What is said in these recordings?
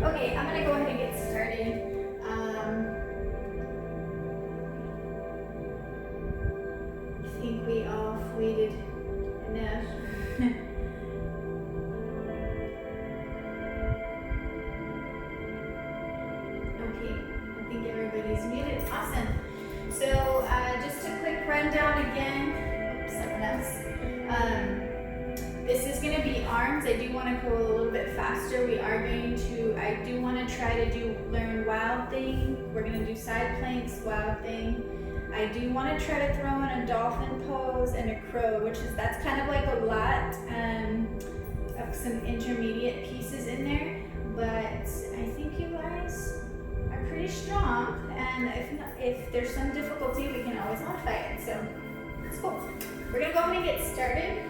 Okay, I'm gonna go ahead and get started. I think we all waited enough. Okay, I think everybody's muted. Awesome. So just a quick rundown again. Oops, someone else. This is going to be arms. I do want to go a little bit faster. I do want to try to learn wild thing. We're going to do side planks, wild thing. I do want to try to throw in a dolphin pose and a crow, that's kind of like a lot of some intermediate pieces in there. But I think you guys are pretty strong, and if there's some difficulty, we can always modify it. So that's cool. We're going to go ahead and get started.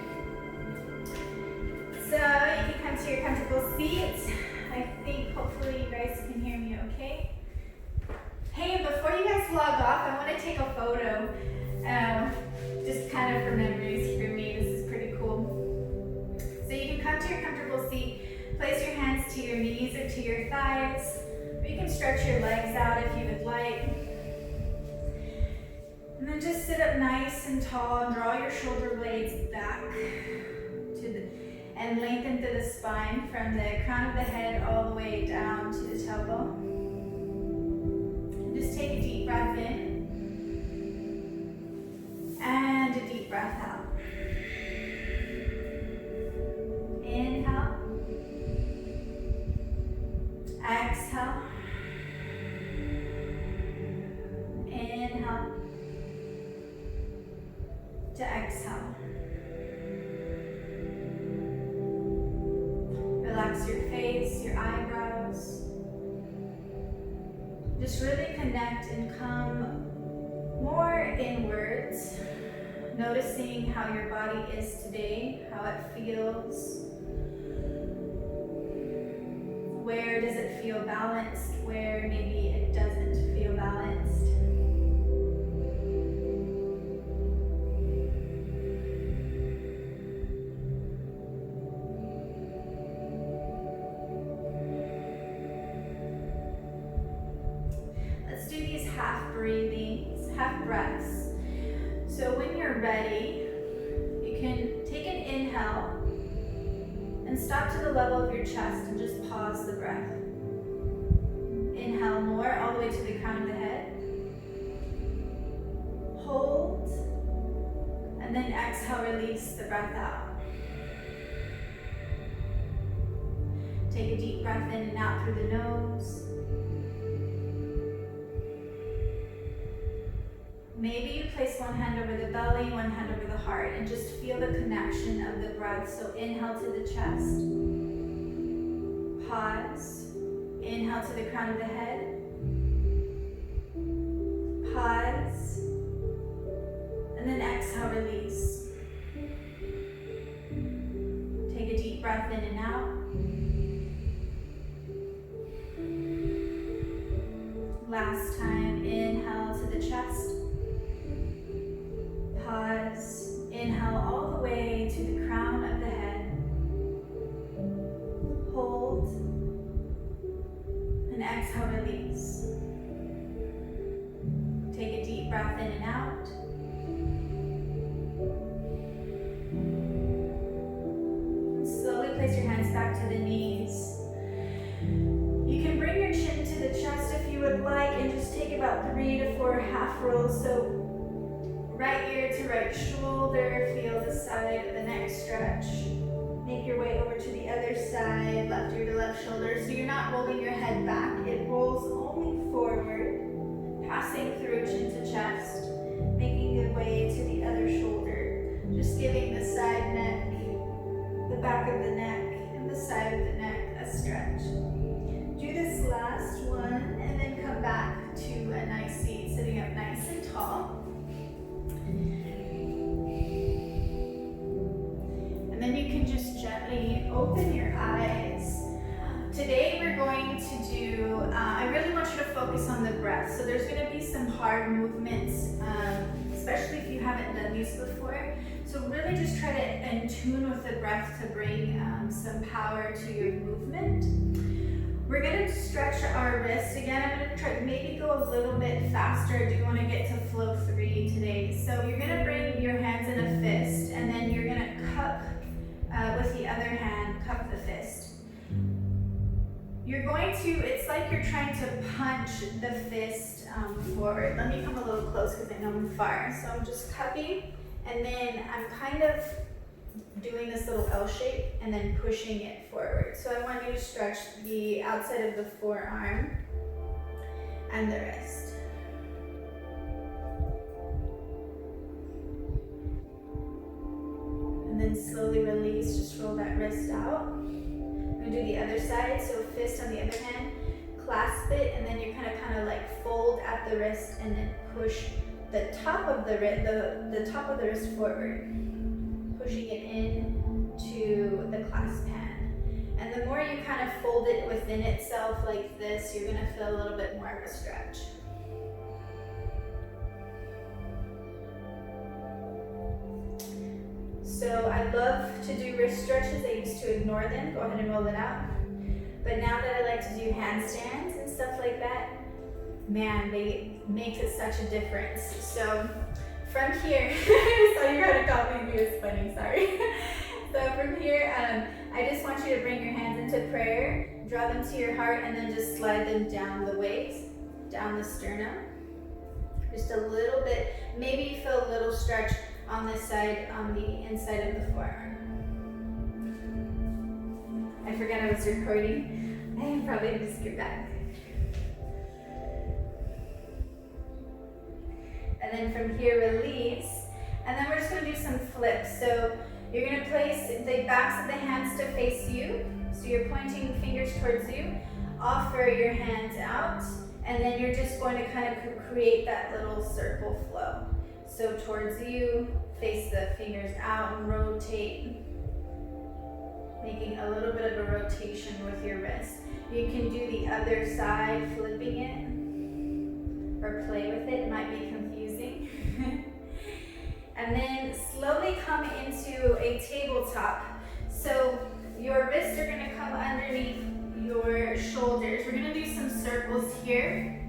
So you can come to your comfortable seat. I think hopefully you guys can hear me okay. Hey, before you guys log off, I want to take a photo. Just kind of for memories for me. This is pretty cool. So you can come to your comfortable seat, place your hands to your knees or to your thighs. Or you can stretch your legs out if you would like. And then just sit up nice and tall and draw your shoulder blades back and lengthen through the spine from the crown of the head all the way down to the tailbone. Just take a deep breath in and a deep breath out. Inhale. Exhale. Inhale to exhale. Relax your face, your eyebrows. Just really connect and come more inwards, noticing how your body is today, how it feels. Where does it feel balanced? Where maybe it doesn't feel balanced? Half breaths. So when you're ready, you can take an inhale and stop to the level of your chest and just pause the breath. Inhale more, all the way to the crown of the head. Hold, and then exhale, release the breath out. Take a deep breath in and out through the nose. Maybe you place one hand over the belly, one hand over the heart, and just feel the connection of the breath. So inhale to the chest. Pause. Inhale to the crown of the head. Pause. And then exhale, release. Take a deep breath in and out. Last time, inhale to the chest. Pause. Inhale all the way to the crown of the head. Hold. And exhale, release. Take a deep breath in and out. And slowly place your hands back to the knees. You can bring your chin to the chest if you would like and just take about 3 to 4 half rolls. So right ear to right shoulder, feel the side of the neck stretch. Make your way over to the other side, left ear to left shoulder. So you're not rolling your head back, it rolls only forward, passing through chin to chest, making your way to the other shoulder. Just giving the side neck, the back of the neck, and the side of the neck a stretch. Do this last one and then come back to a nice seat, sitting up nice and tall. And then you can just gently open your eyes. Today we're going to do, I really want you to focus on the breath. So there's going to be some hard movements, especially if you haven't done these before. So really just try to in tune with the breath to bring some power to your movement. We're going to wrist. Again, I'm going to try maybe go a little bit faster. I do want to get to flow 3 today. So you're going to bring your hands in a fist, and then you're going to cup with the other hand, cup the fist. You're going to, it's like you're trying to punch the fist forward. Let me come a little close because I know I'm far. So I'm just cupping, and then I'm kind of doing this little L shape and then pushing it forward. So I want you to stretch the outside of the forearm and the wrist. And then slowly release, just roll that wrist out. I'm gonna do the other side, so fist on the other hand, clasp it, and then you're kind of like fold at the wrist and then push the top of the wrist forward, pushing it in to the clasp hand. And the more you kind of fold it within itself like this, you're gonna feel a little bit more of a stretch. So I love to do wrist stretches. I used to ignore them. Go ahead and roll it out. But now that I like to do handstands and stuff like that, man, they make it such a difference. So from here, so you gotta copy me, it's funny, sorry. So from here, I just want you to bring your hands into prayer, draw them to your heart, and then just slide them down the waist, down the sternum. Just a little bit, maybe you feel a little stretch on this side, on the inside of the forearm. I forgot I was recording. I probably just get back. And then from here, release. And then we're just gonna do some flips. So you're gonna place the backs of the hands to face you. So you're pointing fingers towards you. Offer your hands out. And then you're just going to kind of create that little circle flow. So towards you, face the fingers out and rotate. Making a little bit of a rotation with your wrist. You can do the other side, flipping it, or play with it. It might be confusing. And then slowly come into a tabletop. So your wrists are going to come underneath your shoulders. We're going to do some circles here.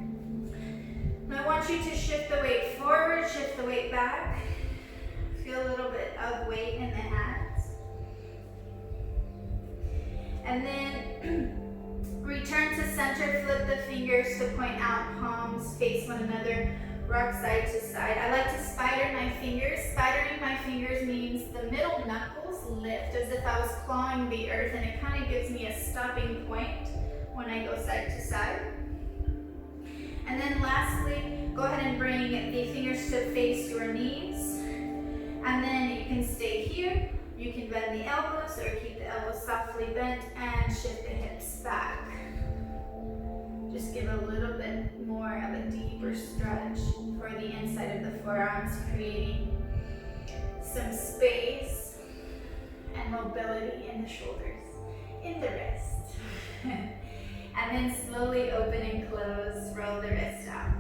And I want you to shift the weight forward, shift the weight back. Feel a little bit of weight in the hands. And then return to center, flip the fingers to point out, palms face one another, rock side to side. I like to spider my fingers. Spidering my fingers means the middle knuckles lift as if I was clawing the earth, and it kind of gives me a stopping point when I go side to side. And then lastly, go ahead and bring the fingers to face your knees. And then you can stay here. You can bend the elbows or keep the elbows softly bent and shift the hips back. Just give a little bit more of a deeper stretch for the inside of the forearms, creating some space and mobility in the shoulders, in the wrist. And then slowly open and close, roll the wrist out.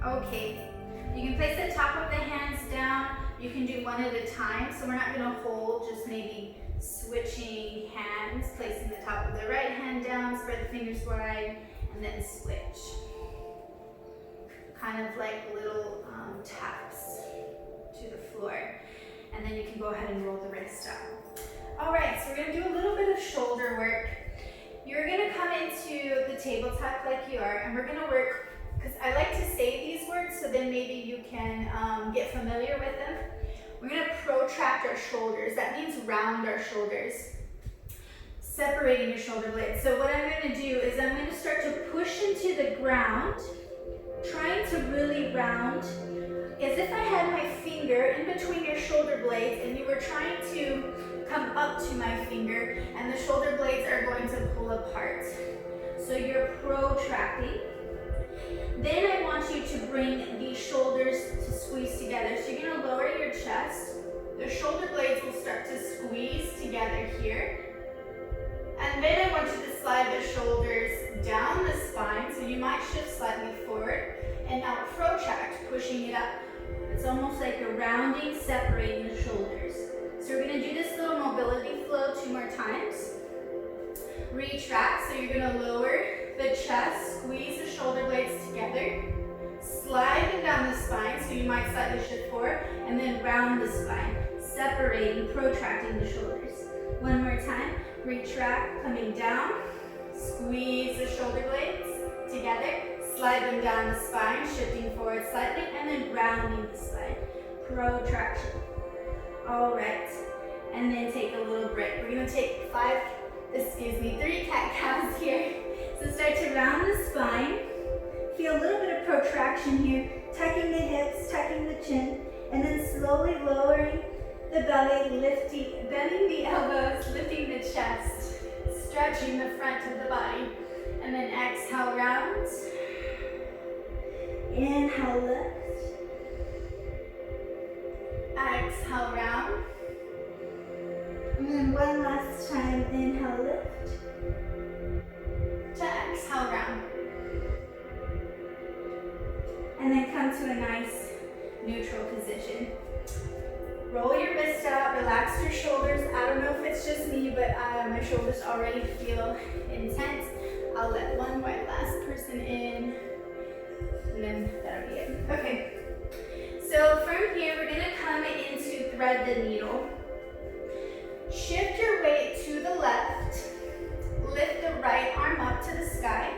Okay, you can place the top of the hands down. You can do one at a time, so we're not gonna hold, just maybe switching hands, placing the top of the right hand down, spread the fingers wide, and then switch. Kind of like little taps to the floor. And then you can go ahead and roll the wrist out. All right, so we're gonna do a little bit of shoulder work. You're gonna come into the tabletop like you are, and we're gonna work, because I like to say these words so then maybe you can get familiar with them. We're gonna protract our shoulders. That means round our shoulders, separating your shoulder blades. So what I'm gonna do is I'm gonna start to push into the ground, trying to really round, as if I had my finger in between your shoulder blades and you were trying to come up to my finger, and the shoulder blades are going to pull apart. So you're protracting. Then I want you to bring the shoulders to squeeze together. So you're gonna lower your chest. The shoulder blades will start to squeeze together here. And then I want you to slide the shoulders down the spine. So you might shift slightly forward. And now protract, pushing it up. It's almost like a rounding, separating the shoulders. So we're gonna do this little mobility flow 2 more times. Retract, so you're gonna lower the chest, squeeze the shoulder blades together, slide them down the spine, so you might slightly shift forward, and then round the spine, separating, protracting the shoulders. One more time, retract, coming down, squeeze the shoulder blades together, slide them down the spine, shifting forward slightly, and then rounding the spine, protraction. All right, and then take a little break. We're gonna take 3 cat-cows here. So start to round the spine. Feel a little bit of protraction here, tucking the hips, tucking the chin, and then slowly lowering the belly, bending the elbows, lifting the chest, stretching the front of the body. And then exhale, round. Inhale, lift. Exhale, round. And then one last time, inhale, lift. To exhale, round. And then come to a nice neutral position. Roll your wrists out, relax your shoulders. I don't know if it's just me, but my shoulders already feel intense. I'll let one more last person in, and then that'll be it. Okay, so from here, we're gonna come into thread the needle. Shift your weight to the left, lift the right arm up to the sky.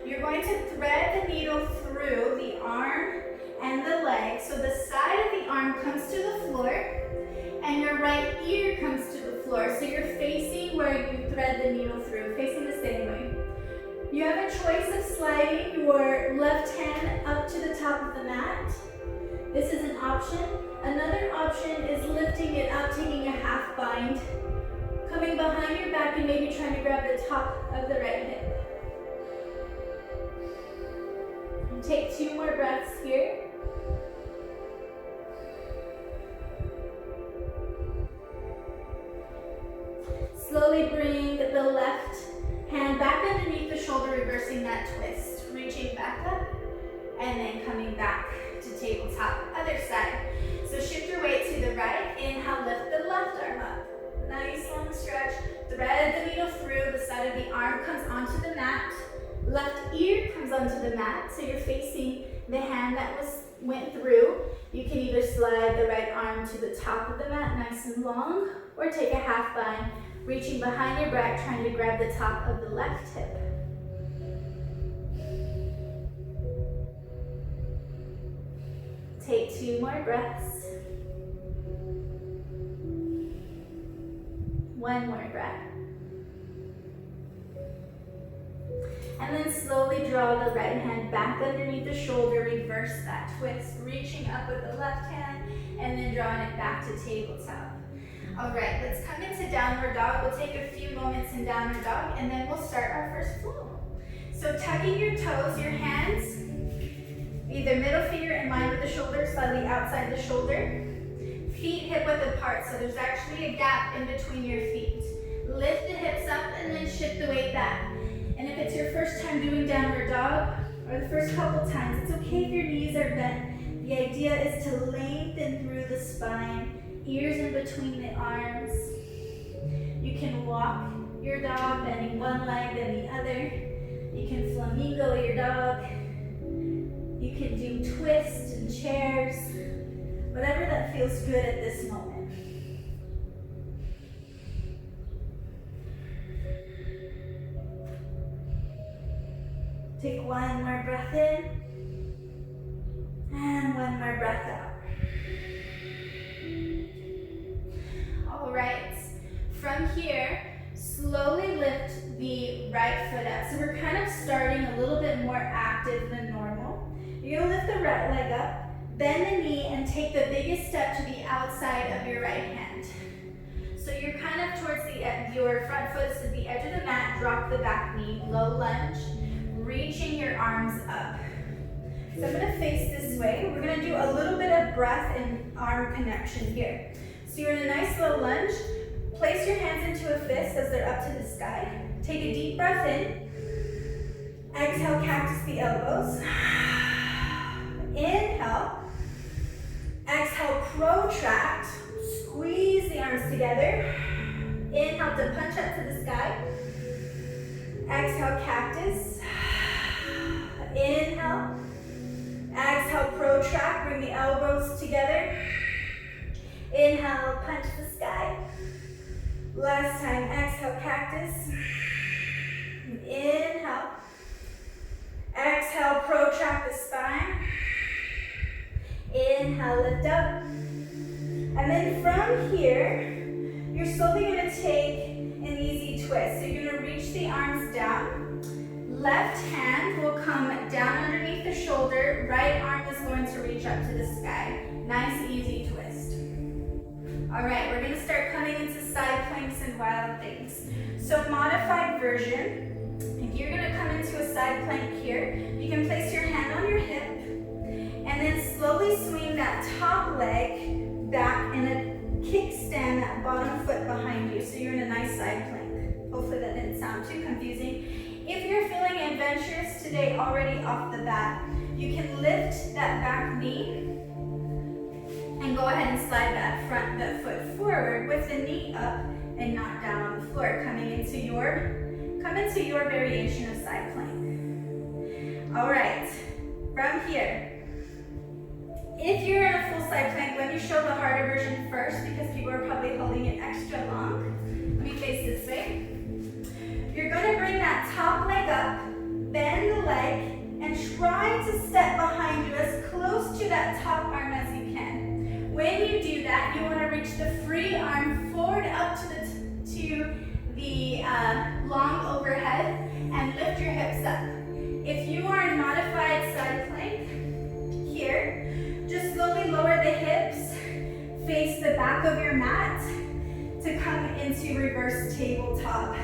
You're going to thread the needle through the arm and the leg, so the side of the arm comes to the floor, and your right ear comes to the floor, so you're facing where you thread the needle through, facing the same way. You have a choice of sliding your left hand up to the top of the mat. This is an option. Another option is lifting it up, taking a half bind, coming behind your back and maybe trying to grab the top of the right hip. And take 2 more breaths here. Slowly bring the left hand back underneath the shoulder, reversing that twist. Reaching back up, and then coming back to tabletop, other side. So shift your weight to the right. Inhale, lift the left arm up. Nice long stretch. Thread the needle through. The side of the arm comes onto the mat. Left ear comes onto the mat, so you're facing the hand that went through. You can either slide the right arm to the top of the mat, nice and long, or take a half bind, reaching behind your back, trying to grab the top of the left hip. Take 2 more breaths. 1 more breath. And then slowly draw the right hand back underneath the shoulder, reverse that twist, reaching up with the left hand, and then drawing it back to tabletop. All right, let's come into downward dog. We'll take a few moments in downward dog, and then we'll start our first flow. So tucking your toes, your hands, either middle finger in line with the shoulder, slightly outside the shoulder. Feet hip width apart, so there's actually a gap in between your feet. Lift the hips up and then shift the weight back. And if it's your first time doing downward dog, or the first couple times, it's okay if your knees are bent. The idea is to lengthen through the spine, ears in between the arms. You can walk your dog, bending one leg, then the other. You can flamingo your dog. You can do twists and chairs, whatever that feels good at this moment. Take 1 more breath in, and 1 more breath out. All right, from here, slowly lift the right foot up. So we're kind of starting a little bit more active than normal. You're gonna lift the right leg up, bend the knee, and take the biggest step to the outside of your right hand. So you're kind of towards the end, your front foot is to the edge of the mat, drop the back knee, low lunge, reaching your arms up. So I'm gonna face this way. We're gonna do a little bit of breath and arm connection here. So you're in a nice low lunge. Place your hands into a fist as they're up to the sky. Take a deep breath in. Exhale, cactus the elbows. Inhale. Exhale, protract. Squeeze the arms together. Inhale to punch up to the sky. Exhale, cactus. Inhale. Exhale, protract. Bring the elbows together. Inhale, punch the sky. Last time, exhale, cactus. Inhale. Exhale, protract the spine. Inhale, lift up. And then from here, you're slowly going to take an easy twist. So you're going to reach the arms down. Left hand will come down underneath the shoulder. Right arm is going to reach up to the sky. Nice, easy twist. All right, we're going to start coming into side planks and wild things. So modified version. If you're going to come into a side plank here, you can place your hand on your hip and then slowly swing that top leg back and then kickstand that bottom foot behind you. So you're in a nice side plank. Hopefully that didn't sound too confusing. If you're feeling adventurous today already off the bat, you can lift that back knee and go ahead and slide that foot forward with the knee up and not down on the floor, come into your variation of side plank. All right, from here, if you're in a full side plank, let me show the harder version first because people are probably holding it extra long. Let me face this way. You're going to bring that top leg up, bend the leg, and try to step behind you as close to that top arm as you can. When you do that, you want to reach the free arm forward up to the long overhead and lift your hips up. If you are in modified side plank, here, just slowly lower the hips, face the back of your mat to come into reverse tabletop.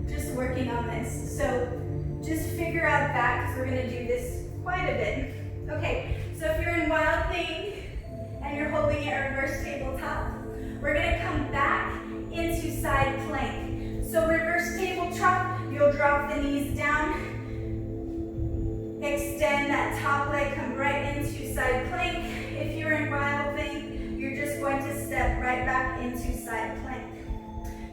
Just working on this. So just figure out that because we're going to do this quite a bit. Okay, so if you're in wild thing and you're holding it reverse tabletop, we're going to come back into side plank. So reverse tabletop, you'll drop the knees down, extend that top leg, come right into side plank. If you're in wild thing, you're just going to step right back into side plank.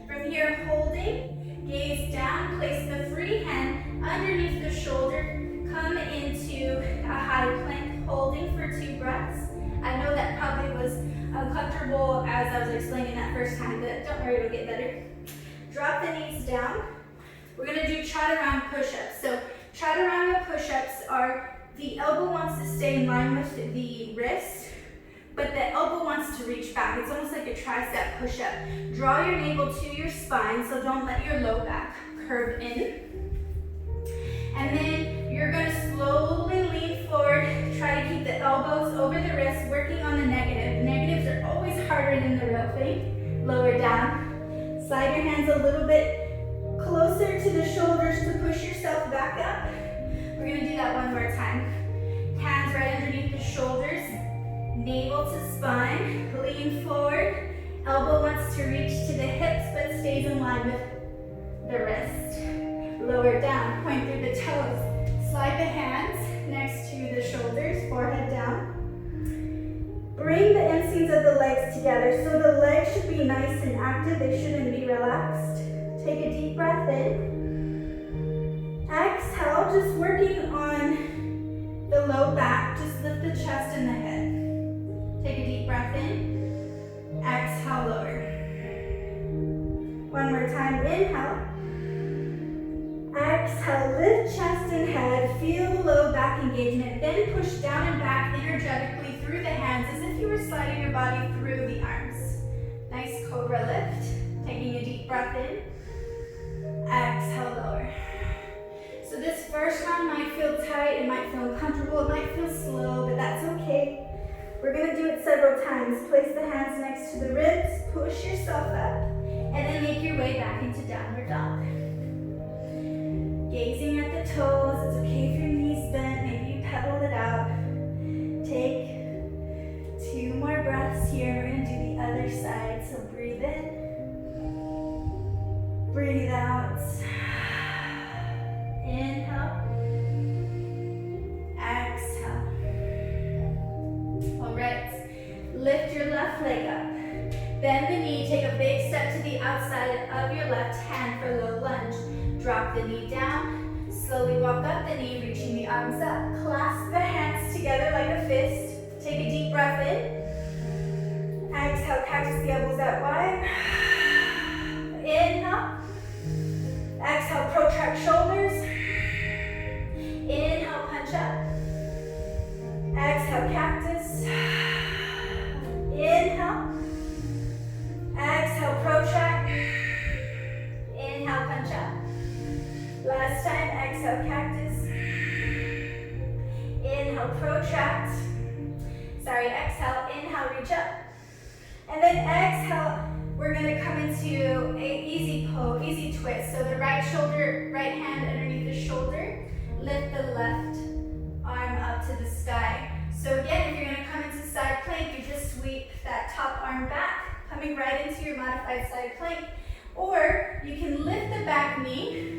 From here, holding, gaze down, place the free hand underneath the shoulder, come into a high plank, holding for 2 breaths. I know that probably was uncomfortable as I was explaining that first time, but don't worry, it'll get better. Drop the knees down. We're going to do chaturanga push-ups. So chaturanga push-ups are the elbow wants to stay in line with the wrist, but the elbow wants to reach back. It's almost like a tricep push-up. Draw your navel to your spine, so don't let your low back curve in. And then you're going to slowly lean forward. Try to keep the elbows over the wrist, working on the negative. Negatives are always harder than the real thing. Lower down. Slide your hands a little bit closer to the shoulders to push yourself back up. We're going to do that one more time. Hands right underneath the shoulders. Navel to spine. Lean forward. Elbow wants to reach to the hips but stays in line with the wrist. Lower down. Point through the toes. Slide the hands next to the shoulders. Forehead down. Bring the inseams of the legs together. So the legs should be nice and active. They shouldn't be relaxed. Take a deep breath in. Exhale, just working on the low back. Just lift the chest and the head. Take a deep breath in. Exhale, lower. One more time. Inhale. Exhale, lift chest and head. Feel the low back engagement. Then push down and back energetically through the hands as if you were sliding your body through the arms. Nice cobra lift. Taking a deep breath in. Exhale, lower. So this first round might feel tight, it might feel uncomfortable, it might feel slow, but that's okay. We're going to do it several times. Place the hands next to the ribs, push yourself up, and then make your way back into downward dog. Gazing at the toes, it's okay if your knees bent, maybe you pedal it out. Take 2 more breaths here. We're going to do the other side, so breathe in. Breathe out. Inhale. Exhale. All right. Lift your left leg up. Bend the knee. Take a big step to the outside of your left hand for low lunge. Drop the knee down. Slowly walk up the knee, reaching the arms up. Clasp the hands together like a fist. Take a deep breath in. Exhale, cactus the elbows out wide. Inhale. Exhale, protract shoulders. Inhale, punch up. Exhale, cactus. Inhale. Exhale, protract. Inhale, punch up. Last time, exhale, cactus. Inhale, protract. Sorry, exhale, inhale, reach up. And then exhale, we're gonna come into a easy twist. So the right shoulder, right hand underneath the shoulder, lift the left arm up to the sky. So again, if you're gonna come into side plank, you just sweep that top arm back, coming right into your modified side plank. Or you can lift the back knee,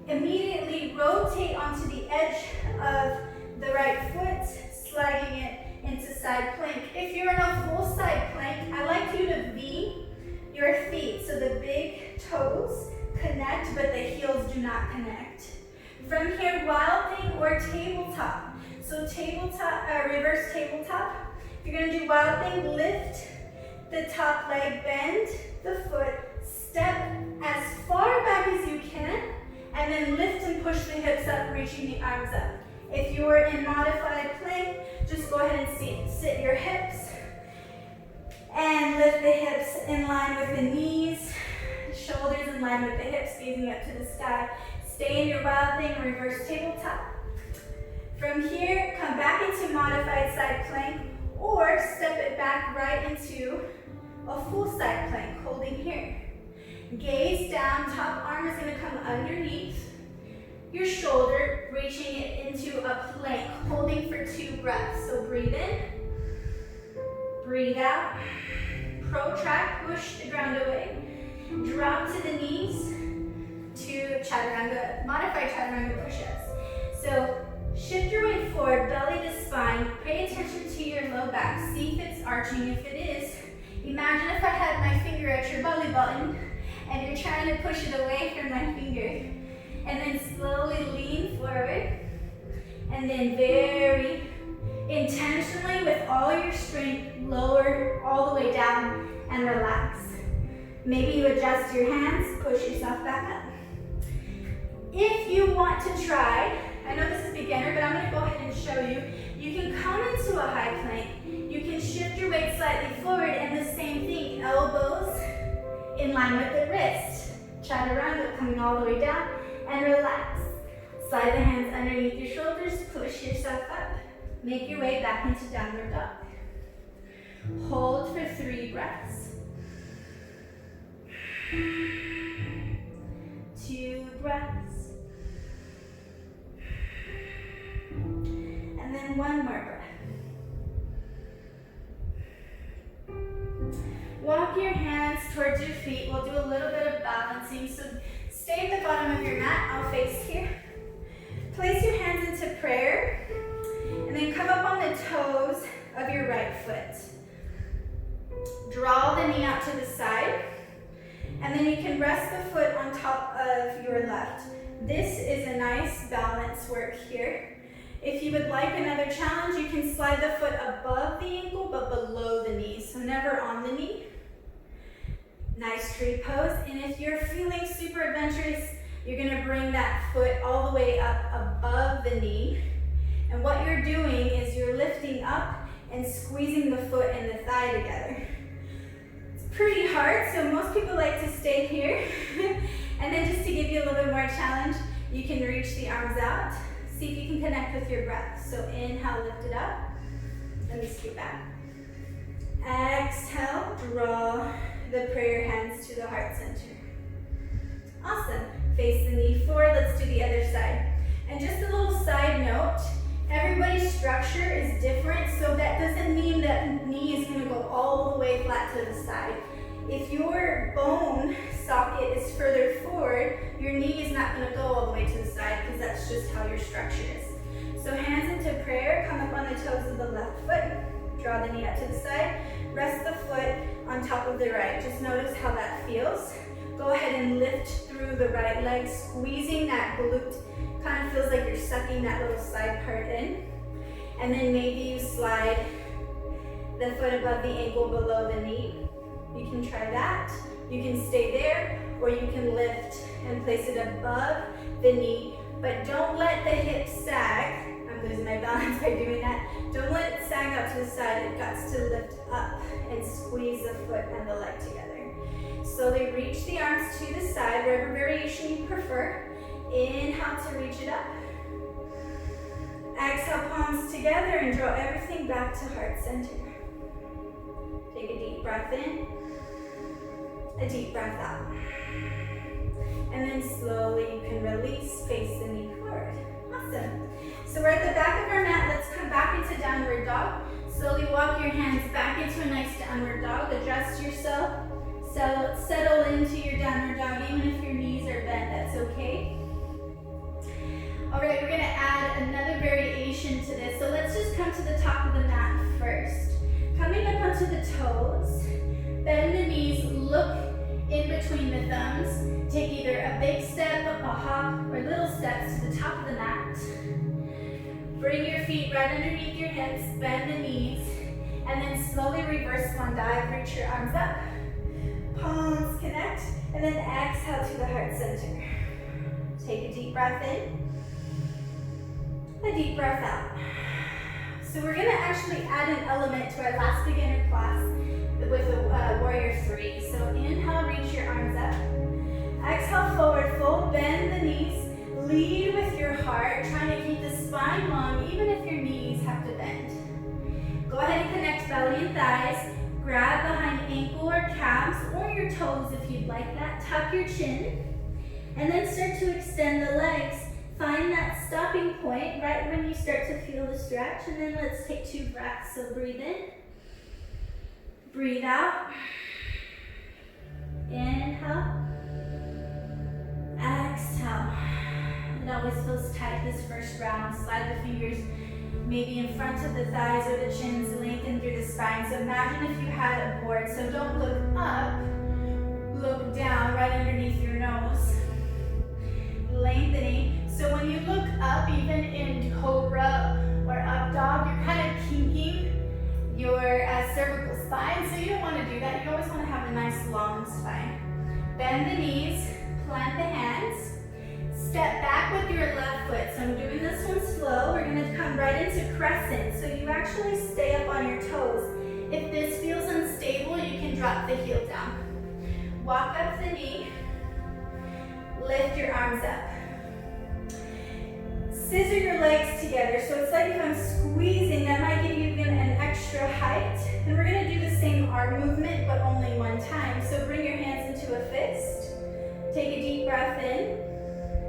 immediately rotate onto the edge of the right foot, sliding it into side plank. If you're in a full side plank, I like you to V your feet so the big toes connect, but the heels do not connect. From here, wild thing or tabletop. So tabletop, reverse tabletop. If you're gonna do wild thing, lift the top leg, bend the foot, step as far back as you can, and then lift and push the hips up, reaching the arms up. If you are in modified plank, just go ahead and sit your hips and lift the hips in line with the knees, shoulders in line with the hips, gazing up to the sky. Stay in your wild thing, reverse tabletop. From here, come back into modified side plank, or step it back right into a full side plank, holding here. Gaze down, top arm is gonna come underneath your shoulder, reaching it into a plank, holding for 2 breaths. So breathe in, breathe out, protract, push the ground away, drop to the knees to chaturanga, modified chaturanga push-ups. So shift your weight forward, belly to spine, pay attention to your low back, see if it's arching. If it is, imagine if I had my finger at your belly button and you're trying to push it away from my finger. And then slowly lean forward, and then very intentionally with all your strength, lower all the way down and relax. Maybe you adjust your hands, push yourself back up. If you want to try, I know this is beginner, but I'm gonna go ahead and show you. You can come into a high plank. You can shift your weight slightly forward, and the same thing, elbows in line with the wrist. Chaturanga, coming all the way down. And relax. Slide the hands underneath your shoulders, push yourself up. Make your way back into downward dog. Hold for 3 breaths. 2 breaths. And then 1 more breath. Walk your hands towards your feet. We'll do a little bit of balancing. So stay at the bottom of your mat, I'll face here. Place your hands into prayer, and then come up on the toes of your right foot. Draw the knee out to the side, and then you can rest the foot on top of your left. This is a nice balance work here. If you would like another challenge, you can slide the foot above the ankle, but below the knee, so never on the knee. Nice tree pose, and if you're feeling super adventurous, you're gonna bring that foot all the way up above the knee. And what you're doing is you're lifting up and squeezing the foot and the thigh together. It's pretty hard, so most people like to stay here. And then just to give you a little bit more challenge, you can reach the arms out. See if you can connect with your breath. So inhale, lift it up. Let me scoot back. Exhale, draw the prayer hands to the heart center. Awesome. Face the knee forward. Let's do the other side. And just a little side note, everybody's structure is different, so that doesn't mean that knee is going to go all the way flat to the side. If your bone socket is further forward, your knee is not going to go all the way to the side because that's just how your structure is. So hands into prayer, come up on the toes of the left foot, draw the knee out to the side, rest the foot on top of the right. Just notice how that feels. Go ahead and lift through the right leg, squeezing that glute. Kind of feels like you're sucking that little side part in. And then maybe you slide the foot above the ankle below the knee. You can try that. You can stay there, or you can lift and place it above the knee, but don't let the hips sag. I'm losing my balance by doing that. Don't let it sag out to the side. It got to lift up and squeeze the foot and the leg together. Slowly reach the arms to the side, whatever variation you prefer. Inhale to reach it up. Exhale, palms together and draw everything back to heart center. Take a deep breath in, a deep breath out. And then slowly you can release, face the knee forward. Awesome. So we're at the back of our mat. Let's come back into downward dog. Slowly walk your hands back into a nice downward dog. Adjust yourself. So settle into your downward dog. Even if your knees are bent, that's okay. All right, we're gonna add another variation to this. So let's just come to the top of the mat first. Coming up onto the toes, bend the knees, look in between the thumbs. Take either a big step, a hop, or little steps to the top of the mat. Bring your feet right underneath your hips, bend the knees, and then slowly reverse one dive, reach your arms up. Palms connect, and then exhale to the heart center. Take a deep breath in, a deep breath out. So we're gonna actually add an element to our last beginner class with a warrior 3. So inhale, reach your arms up. Exhale, forward fold, bend the knees. Lead with your heart, trying to keep the spine long, even if your knees have to bend. Go ahead and connect belly and thighs. Grab behind ankle or calves, or your toes if you'd like that. Tuck your chin, and then start to extend the legs. Find that stopping point right when you start to feel the stretch, and then let's take 2 breaths. So breathe in, breathe out. Inhale, exhale. It always feels tight this first round. Slide the fingers maybe in front of the thighs or the chins, lengthen through the spine. So imagine if you had a board. So don't look up, look down right underneath your nose. Lengthening. So when you look up, even in cobra or up dog, you're kind of kinking your cervical spine. So you don't want to do that. You always want to have a nice long spine. Bend the knees, plant the hands. Step back with your left foot. So I'm doing this one slow. We're going to come right into crescent. So you actually stay up on your toes. If this feels unstable, you can drop the heel down. Walk up the knee. Lift your arms up. Scissor your legs together. So it's like if I'm squeezing, that might give you even an extra height. And we're going to do the same arm movement, but only one time. So bring your hands into a fist. Take a deep breath in.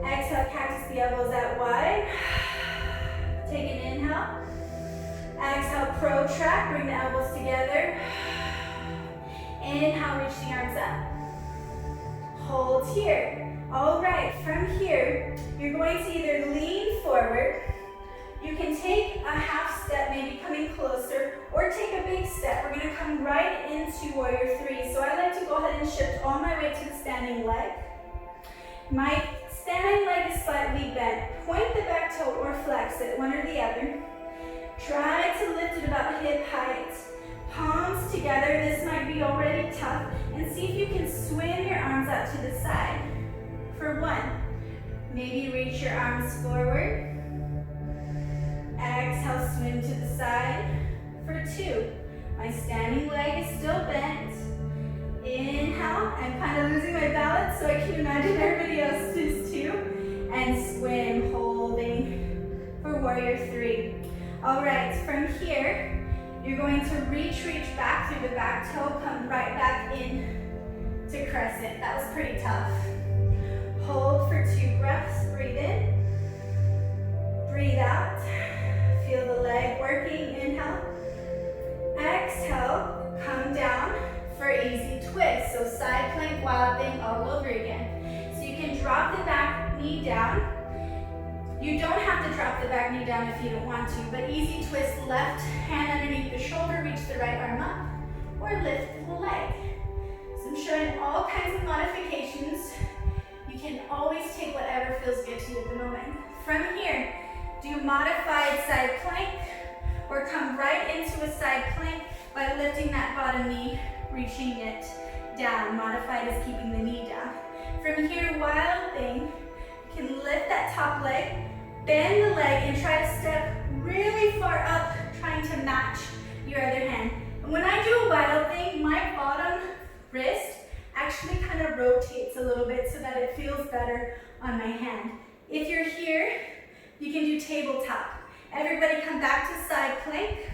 Exhale, cactus the elbows out wide. Take an inhale. Exhale, protract, bring the elbows together. Inhale, reach the arms up. Hold here. All right, from here, you're going to either lean forward, you can take a half step, maybe coming closer, or take a big step. We're gonna come right into warrior 3. So I like to go ahead and shift all my weight to the standing leg. My standing leg is slightly bent. Point the back toe or flex it, one or the other. Try to lift it about hip height. Palms together, this might be already tough. And see if you can swim your arms out to the side. For 1, maybe reach your arms forward. Exhale, swim to the side. For 2, my standing leg is still bent. Inhale, I'm kind of losing my balance, so I can imagine everybody else is too. And swim, holding for warrior 3. All right, from here, you're going to reach back through the back toe, come right back in to crescent. That was pretty tough. Hold for 2 breaths, breathe in, breathe out. Feel the leg working, inhale. Exhale, come down for easy twist. So side plank, wild thing all over again. So you can drop the back knee down. You don't have to drop the back knee down if you don't want to, but easy twist, left hand underneath the shoulder, reach the right arm up, or lift the leg. So I'm showing all kinds of modifications do modified side plank or come right into a side plank by lifting that bottom knee, reaching it down. Modified is keeping the knee down. From here, wild thing, you can lift that top leg, bend the leg, and try to step really far up, trying to match your other hand. And when I do a wild thing, my bottom wrist actually kind of rotates a little bit so that it feels better on my hand. If you're here, you can do tabletop. Everybody come back to side plank.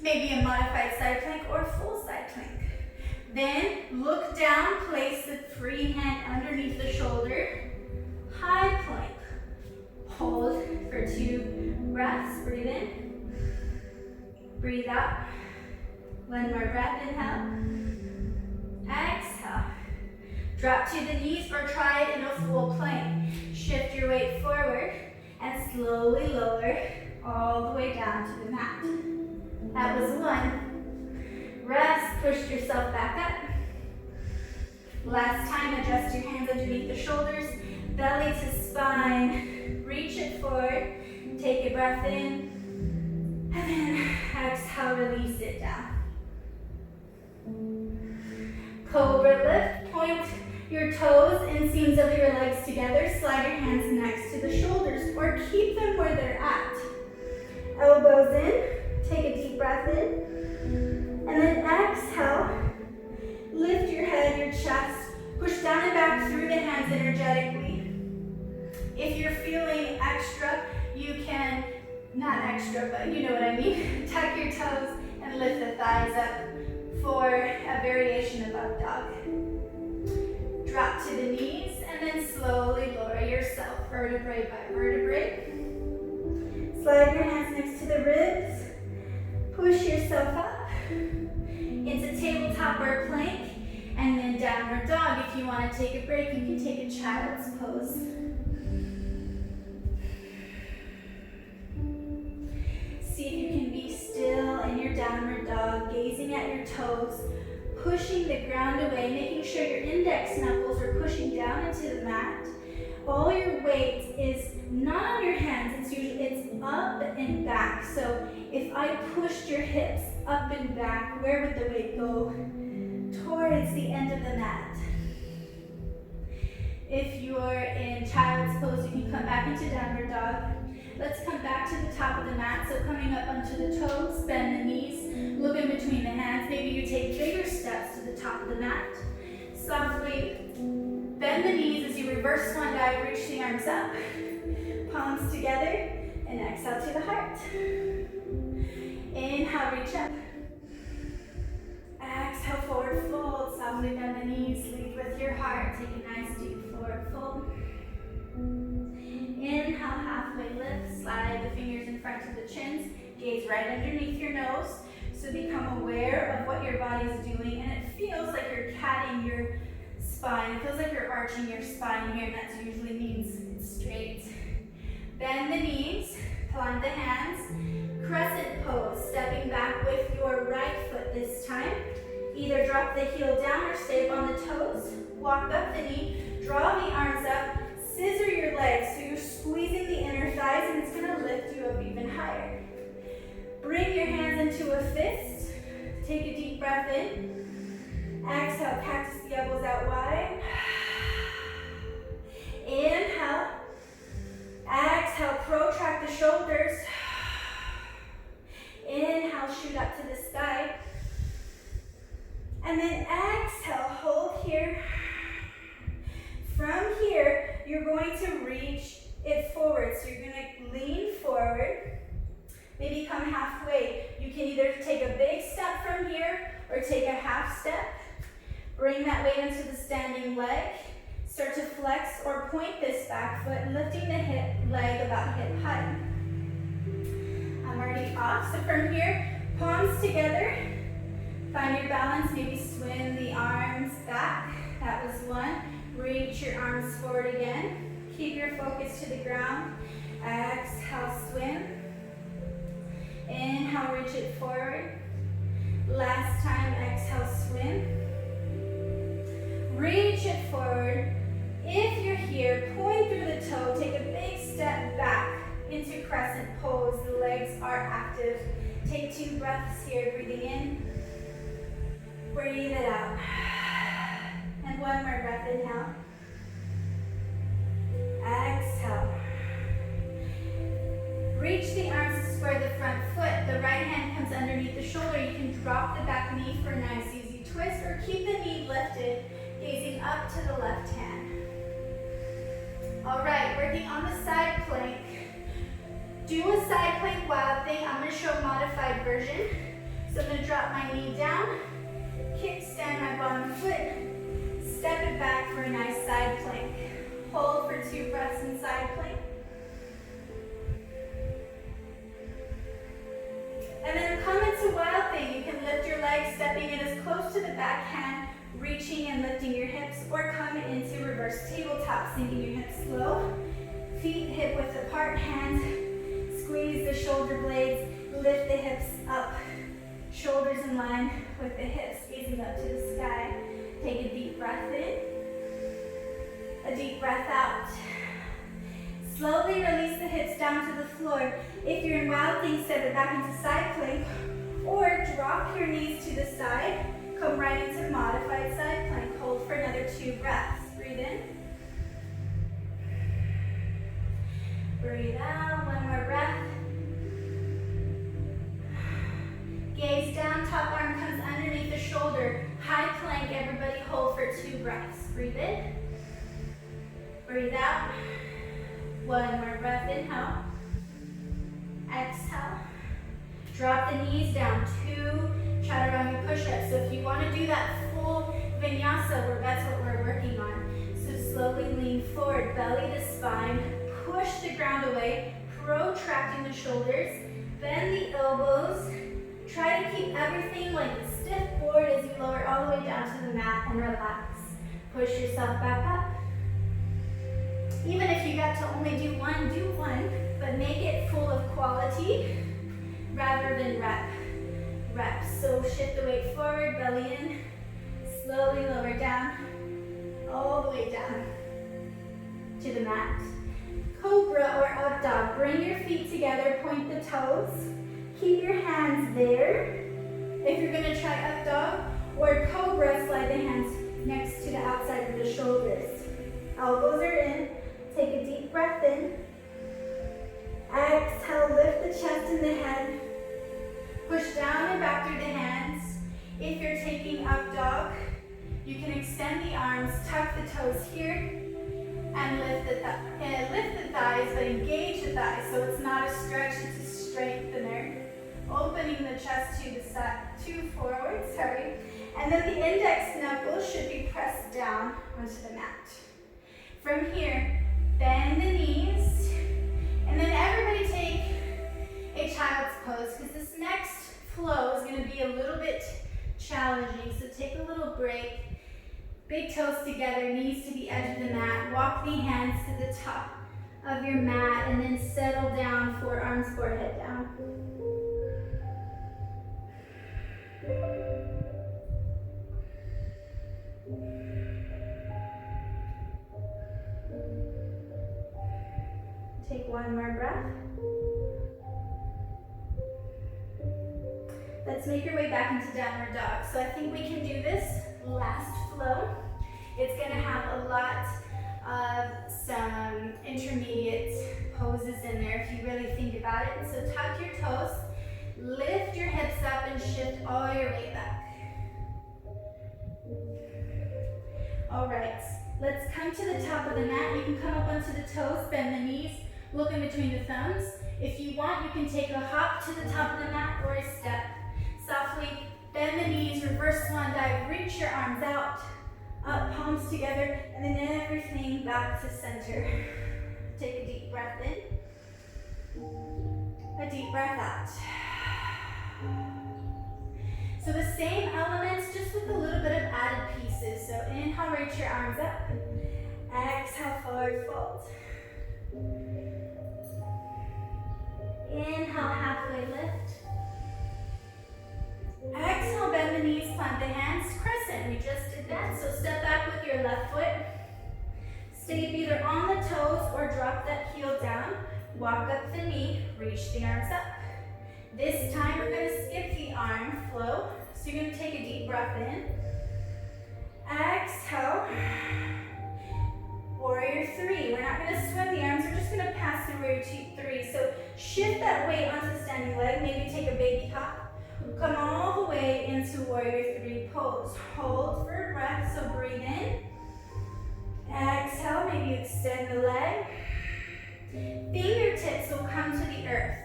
Maybe a modified side plank or full side plank. Then look down, place the free hand underneath the shoulder. High plank. Hold for 2 breaths. Breathe in. Breathe out. One more breath. Inhale. Exhale. Drop to the knees or try it in a full plank. Shift your weight forward and slowly lower all the way down to the mat. That was 1. Rest, push yourself back up. Last time, adjust your hands underneath the shoulders, belly to spine. Reach it forward, take a breath in, and then exhale, release it down. Cobra lift, point your toes and seams of your legs together, slide your hands next to the shoulders or keep them where they're at. Elbows in, take a deep breath in, and then exhale, lift your head, your chest, push down and back through the hands energetically. If you're feeling extra, you can, not extra, but you know what I mean, tuck your toes and lift the thighs up for a variation of up dog. Drop to the knees and then slowly lower yourself, vertebrae by vertebrae. Slide your hands next to the ribs. Push yourself up into tabletop or plank and then downward dog. If you want to take a break, you can take a child's pose. See if you can be still in your downward dog, gazing at your toes, pushing the ground away, making sure your index knuckles are pushing down into the mat. All your weight is not on your hands, it's up and back. So if I pushed your hips up and back, where would the weight go? Towards the end of the mat. If you're in child's pose, you can come back into downward dog. Let's come back to the top of the mat. So coming up onto the toes, bend the knees, look in between the hands. Maybe you take bigger steps to the top of the mat. Softly bend the knees as you reverse swan dive, reach the arms up, palms together, and exhale to the heart. Inhale, reach up. Exhale, forward fold. Softly bend the knees, lead with your heart. Take a nice deep forward fold. Inhale, halfway lift, slide the fingers in front of the chins, gaze right underneath your nose. So become aware of what your body is doing, and it feels like you're catting your spine. It feels like you're arching your spine here, and that usually means it's straight. Bend the knees, plant the hands, crescent pose, stepping back with your right foot this time. Either drop the heel down or stay up on the toes. Walk up the knee, draw the arms up, scissor your legs so you're squeezing the inner thighs, and it's going to lift you up even higher. Bring your hands into a fist. Take a deep breath in. Exhale, cactus the elbows out wide. Inhale. Exhale, protract the shoulders. Inhale, shoot up to the sky. And then exhale, hold here. From here, you're going to reach it forward. So you're going to lean forward. Maybe come halfway. You can either take a big step from here or take a half step. Bring that weight into the standing leg. Start to flex or point this back foot, lifting the leg about hip height. I'm already off. So from here, palms together. Find your balance. Maybe swim the arms back. That was 1. Reach your arms forward again. Keep your focus to the ground. Exhale, swim. Inhale, reach it forward. Last time, exhale, swim. Reach it forward. If you're here, point through the toe, take a big step back into crescent pose. The legs are active. Take 2 breaths here, breathing in. Breathe it out. And 1 more breath, inhale. Exhale. Reach the arms to square the front foot. The right hand comes underneath the shoulder. You can drop the back knee for a nice easy twist or keep the knee lifted, gazing up to the left hand. All right, working on the side plank. Do a side plank wild thing. I'm going to show a modified version. So I'm going to drop my knee down, kickstand my bottom foot, step it back for a nice side plank. Hold for 2 breaths in side plank. And then come into wild thing. You can lift your legs, stepping in as close to the back hand, reaching and lifting your hips, or come into reverse tabletop, sinking your hips low. Feet hip width apart, hands squeeze the shoulder blades, lift the hips up, shoulders in line with the hips, gazing up to the sky. Take a deep breath in, a deep breath out. Slowly release the hips down to the floor. If you're in wild thing, step it back into side plank, or drop your knees to the side. Come right into modified side plank. Hold for another 2 breaths. Breathe in. Breathe out. 1 more breath. Gaze down. Top arm comes underneath the shoulder. High plank. Everybody hold for 2 breaths. Breathe in. Breathe out. 1 more breath. Inhale. Exhale. Drop the knees down. 2 chaturanga push-ups. So if you want to do that full vinyasa, that's what we're working on. So slowly lean forward, belly to spine, push the ground away, protracting the shoulders, bend the elbows. Try to keep everything like a stiff board as you lower all the way down to the mat and relax. Push yourself back up. Even if you got to only do one, but make it full of quality rather than reps. So shift the weight forward, belly in, slowly lower down, all the way down to the mat. Cobra or up dog. Bring your feet together, point the toes. Keep your hands there. If you're going to try up dog or cobra, slide the hands next to the outside of the shoulders. Elbows are in. Take a deep breath in. Exhale, lift the chest and the head. Push down and back through the hands. If you're taking up dog, you can extend the arms, tuck the toes here, and lift the thighs, but engage the thighs. So it's not a stretch, it's a strengthener. Opening the chest to the side, forward, And then the index knuckles should be pressed down onto the mat. From here, bend the knees, and then everybody take a child's pose, because this next flow is going to be a little bit challenging, so take a little break. Big toes together, knees to the edge of the mat, walk the hands to the top of your mat, and then settle down, forearms, forehead down. Take 1 more breath. Let's make your way back into downward dog. So I think we can do this last flow. It's going to have a lot of some intermediate poses in there if you really think about it. So tuck your toes, lift your hips up and shift all your weight back. All right, let's come to the top of the mat. You can come up onto the toes, bend the knees, look in between the thumbs. If you want, you can take a hop to the top of the mat or a step. Softly bend the knees, reverse swan dive, reach your arms out, up, palms together, and then everything back to center. Take a deep breath in, a deep breath out. So the same elements, just with a little bit of added pieces. So inhale, reach your arms up. Exhale, forward fold. Inhale, halfway lift. Exhale, bend the knees, plant the hands, crescent. We just did that. So step back with your left foot. Stay either on the toes or drop that heel down. Walk up the knee, reach the arms up. This time we're going to skip the arm flow. So you're going to take a deep breath in. Exhale. Warrior three. We're not going to swim the arms, we're just going to pass through warrior three. So shift that weight onto the standing leg, maybe take a baby hop. Come all the way into warrior three pose. Hold for a breath, so breathe in. Exhale, maybe extend the leg. Fingertips will come to the earth.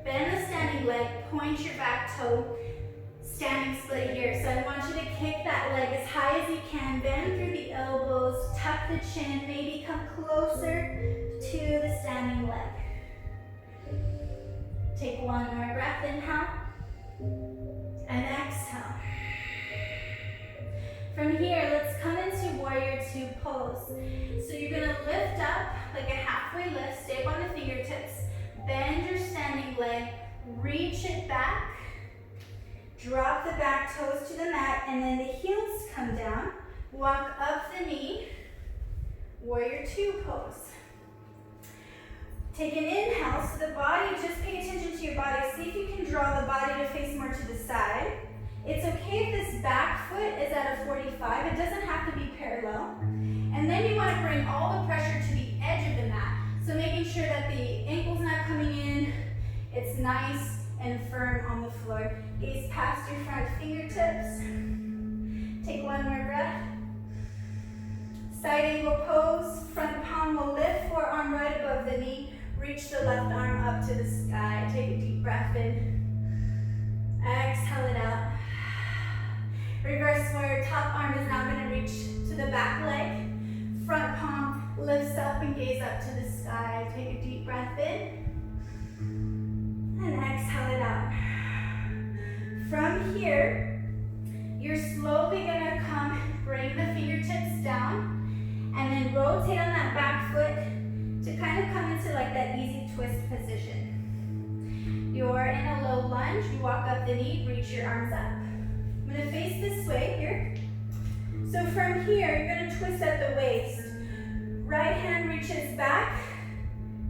Bend the standing leg, point your back toe. Standing split here. So I want you to kick that leg as high as you can. Bend through the elbows, tuck the chin, maybe come closer to the standing leg. Take one more breath, inhale, and exhale. From here, let's come into warrior two pose. So you're gonna lift up like a halfway lift, stay up on the fingertips, bend your standing leg, reach it back, drop the back toes to the mat, and then the heels come down. Walk up the knee, warrior two pose. Take an inhale, so the body, just pay attention to your body. See if you can draw the body to face more to the side. It's okay if this back foot is at a 45. It doesn't have to be parallel. And then you want to bring all the pressure to the edge of the mat. So making sure that the ankle's not coming in. It's nice and firm on the floor. Gaze past your front fingertips. Take one more breath. Side angle pose. Front palm will lift, forearm right above the knee. Reach the left arm up to the sky. Take a deep breath in. Exhale it out. Reverse warrior, top arm is now going to reach to the back leg. Front palm lifts up and gaze up to the sky. Take a deep breath in. And exhale it out. From here, you're slowly going to come, bring the fingertips down, and then rotate on that back foot to kind of come into like that easy twist position. You're in a low lunge, you walk up the knee, reach your arms up. I'm going to face this way here. So from here, you're going to twist at the waist. Right hand reaches back,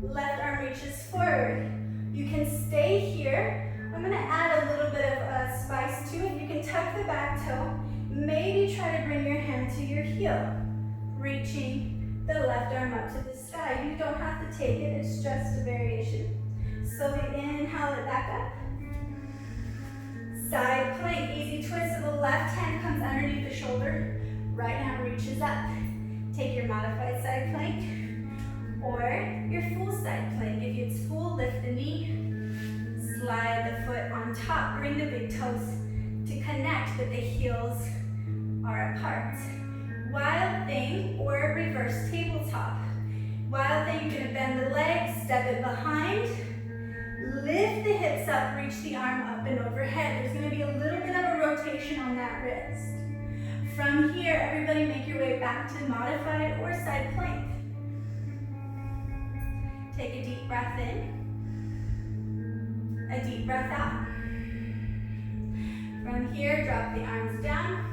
left arm reaches forward. You can stay here. I'm going to add a little bit of spice to it. You can tuck the back toe. Maybe try to bring your hand to your heel, reaching the left arm up to the sky. You don't have to take it, it's just a variation. Slowly inhale it back up. Side plank, easy twist. So the left hand comes underneath the shoulder, right hand reaches up. Take your modified side plank or your full side plank. If it's full, lift the knee, slide the foot on top, bring the big toes to connect, but the heels are apart. Wild thing or reverse tabletop. Wild thing, you're gonna bend the legs, step it behind, lift the hips up, reach the arm up and overhead. There's gonna be a little bit of a rotation on that wrist. From here, everybody make your way back to modified or side plank. Take a deep breath in, a deep breath out. From here, drop the arms down.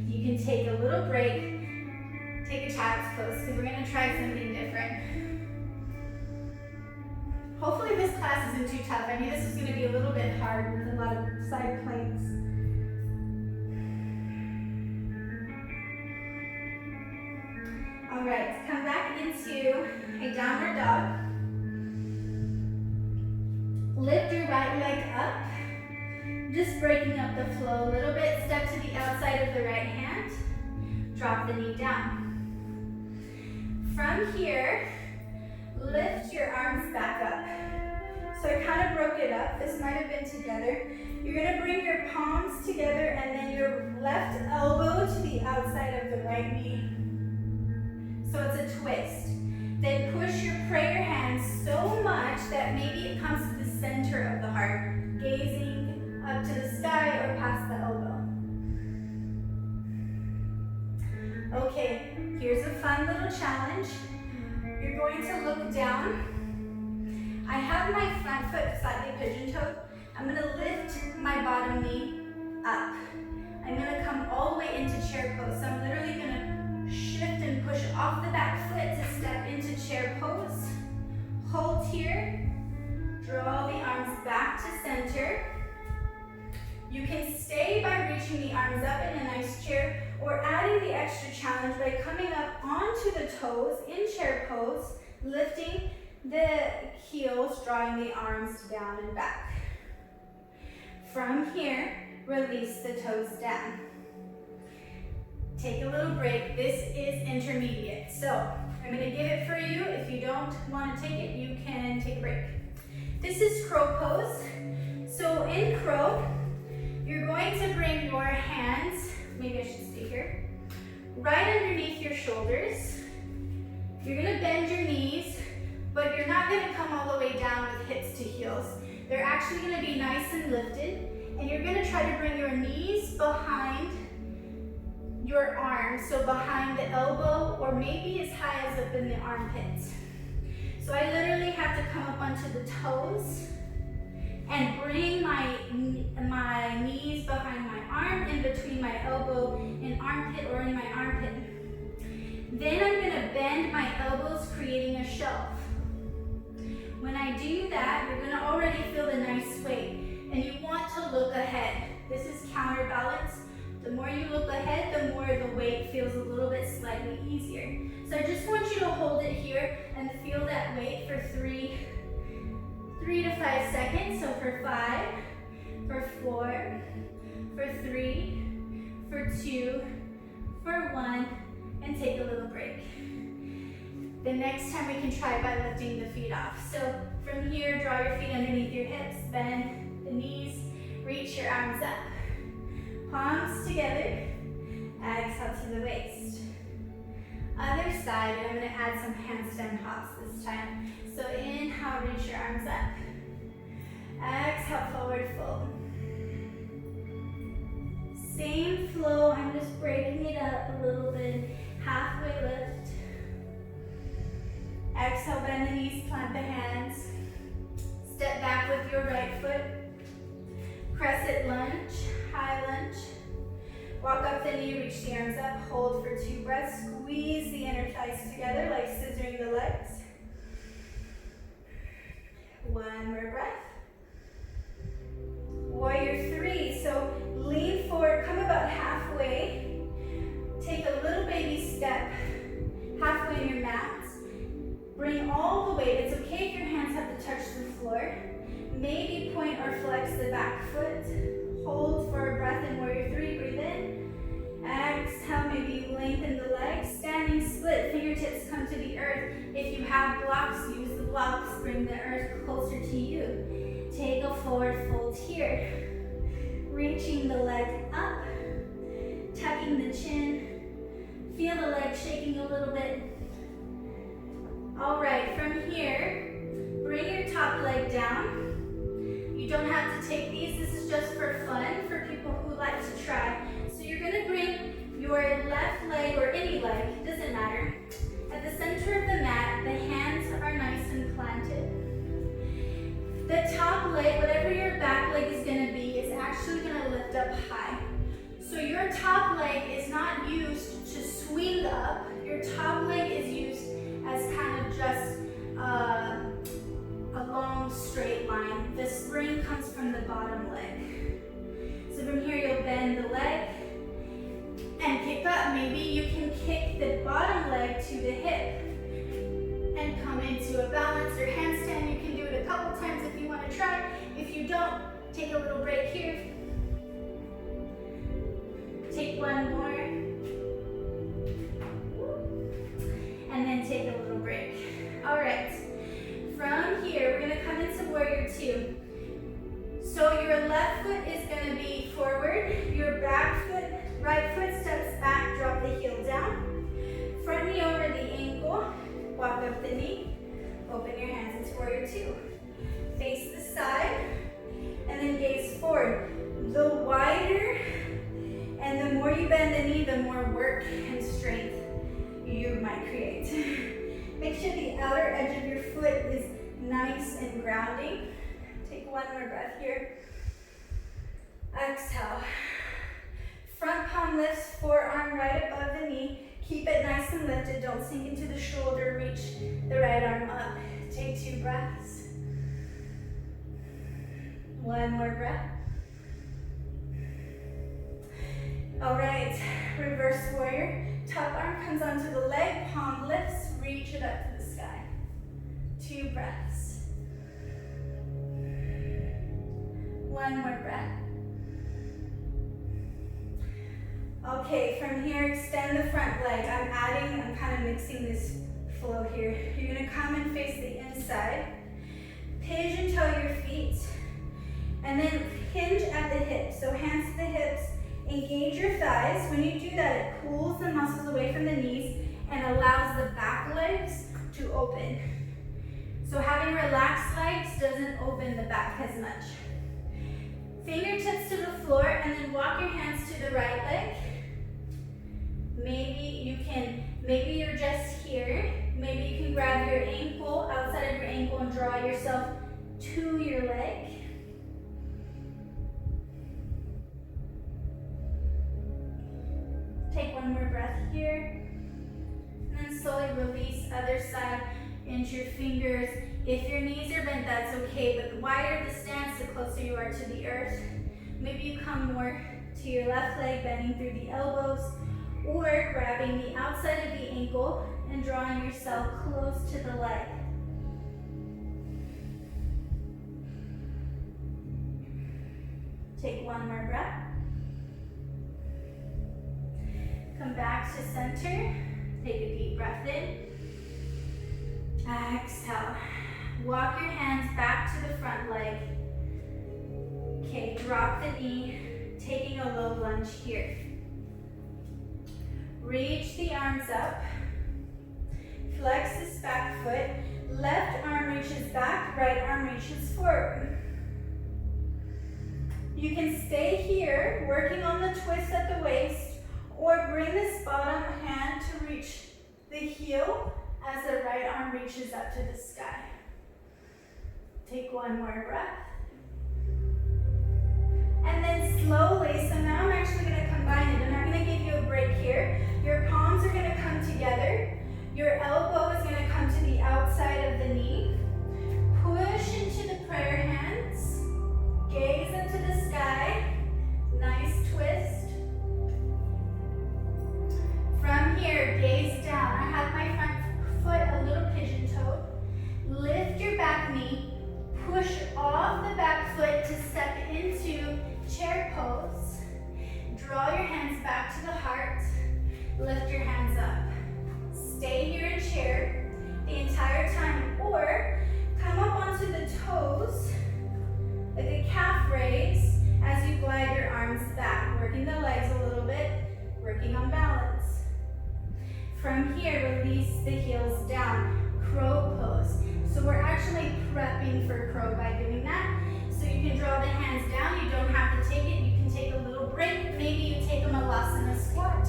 You can take a little break, take a child's pose, because we're gonna try something different. Hopefully this class isn't too tough. I knew this was gonna be a little bit hard with a lot of side planks. All right, come back into a downward dog. Lift your right leg up, just breaking up the flow a little bit. Step to the outside of the right hand, drop the knee down. From here, lift your arms back up. So I kind of broke it up. This might have been together. You're gonna bring your palms together and then your left elbow to the outside of the right knee. So it's a twist. Then push your prayer hands so much that maybe it comes to the center of the heart, gazing up to the sky or past the elbow. Okay, here's a fun little challenge. You're going to look down. I have my front foot slightly pigeon-toed. I'm gonna lift my bottom knee up. I'm gonna come all the way into chair pose. So I'm literally gonna shift and push adding the extra challenge by coming up onto the toes in chair pose, lifting the heels, drawing the arms down and back. From here, release the toes down. Take a little break. This is intermediate. So I'm going to give it for you. If you don't want to take it, you can take a break. This is crow pose. So in crow, you're going to bring your hands, maybe I should stay here, right underneath your shoulders. You're going to bend your knees, but you're not going to come all the way down with hips to heels. They're actually going to be nice and lifted, and you're going to try to bring your knees behind your arms, so behind the elbow or maybe as high as up in the armpits. So I literally have to come up onto the toes and bring my knees behind my arm, in between my elbow and armpit, or in my armpit. Then I'm going to bend my elbows, creating a shelf. When I do that, you're going to already feel the nice weight, and you want to look ahead. This is counterbalance. The more you look ahead, the more the weight feels a little bit slightly easier. So I just want you to hold it here and feel that weight for 3 to 5 seconds. So for 5, for 4, for 3, for 2, for 1, and take a little break. The next time we can try by lifting the feet off. So from here, draw your feet underneath your hips, bend the knees, reach your arms up. Palms together, exhale to the waist. Other side, and I'm going to add some handstand hops this time. So inhale, reach your arms up. Exhale, forward fold. Same flow, I'm just breaking it up a little bit. Halfway lift. Exhale, bend the knees, plant the hands. Step back with your right foot. Crescent lunge, high lunge. Walk up the knee, reach the arms up, hold for 2 breaths. Squeeze the inner thighs together like scissoring the legs. 1 more breath. Warrior 3, so lean forward, come about halfway. Take a little baby step, halfway in your mat. Bring all the weight. It's okay if your hands have to touch the floor. Maybe point or flex the back foot. Hold for a breath in warrior 3, breathe in. Exhale, maybe lengthen the legs. Standing split, fingertips come to the earth. If you have blocks, use the blocks. Bring the earth closer to you. Take a forward fold here. Reaching the leg up. Tucking the chin. Feel the leg shaking a little bit. All right, from here, bring your top leg down. You don't have to take these. This is just for fun, for people who like to try. So you're going to bring your left leg, or any leg, it doesn't matter, at the center of the mat. The hands are nice and planted. The top leg, whatever your back leg is going to be, is actually going to lift up high. So your top leg is not used to swing up. Your top leg is used as kind of just a long straight line. The spring comes from the bottom leg. So from here you'll bend the leg and kick up. Maybe you can kick the bottom leg to the hip and come into a balance or handstand. You can do it a couple times if you want to try. If you don't, take a little break here. Take 1 more. And then take a little break. All right, from here, we're gonna come into warrior 2. So your left foot is gonna be forward, your back foot, right foot steps back, drop the heel down. Front knee over the ankle, walk up the knee, open your hands into warrior 2. Face the side, and then gaze forward. The wider and the more you bend the knee, the more work and strength you might create. Make sure the outer edge of your foot is nice and grounding. Take 1 more breath here. Exhale. Front palm lifts, forearm right above the knee. Keep it nice and lifted. Don't sink into the shoulder. Reach the right arm up. Take 2 breaths. 1 more breath. All right, reverse warrior. Top arm comes onto the leg, palm lifts, reach it up to the sky. 2 breaths. 1 more breath. Okay, from here, extend the front leg. I'm kind of mixing this flow here. You're gonna come and face the inside. Pigeon toe your feet. And then hinge at the hips. So hands to the hips, engage your thighs. When you do that, it pulls the muscles away from the knees and allows the back legs to open. So having relaxed legs doesn't open the back as much. Fingertips to the floor and then walk your hands to the right leg. Maybe you're just here. Maybe you can grab your ankle, outside of your ankle, and draw yourself to your leg. Take 1 more breath here. And then slowly release other side into your fingers. If your knees are bent, that's okay, but the wider the stance, the closer you are to the earth. Maybe you come more to your left leg, bending through the elbows, or grabbing the outside of the ankle and drawing yourself close to the leg. Take 1 more breath. Come back to center. Take a deep breath in. Exhale. Walk your hands back to the front leg. Okay, drop the knee, taking a low lunge here. Reach the arms up. Flex this back foot. Left arm reaches back, right arm reaches forward. You can stay here, working on the twist at the waist, or bring this bottom hand to reach the heel as the right arm reaches up to the sky. Take 1 more breath. And then slowly, so now I'm actually going to combine it. I'm not going to give you a break here. Your palms are going to come together. Your elbow is going to come to the outside of the knee. Push into the prayer hands. Gaze into the sky. Nice twist. From here, gaze down. I have my front foot a little pigeon-toed. Lift your back knee. Push off the back foot to step into chair pose. Draw your hands back to the heart. Lift your hands up. Stay here in chair the entire time, or come up onto the toes, like a calf raise, as you glide your arms back, working the legs a little bit, working on balance. From here, release the heels down, crow pose. So we're actually prepping for crow by doing that. So you can draw the hands down. You don't have to take it. You can take a little break. Maybe you take a malasana squat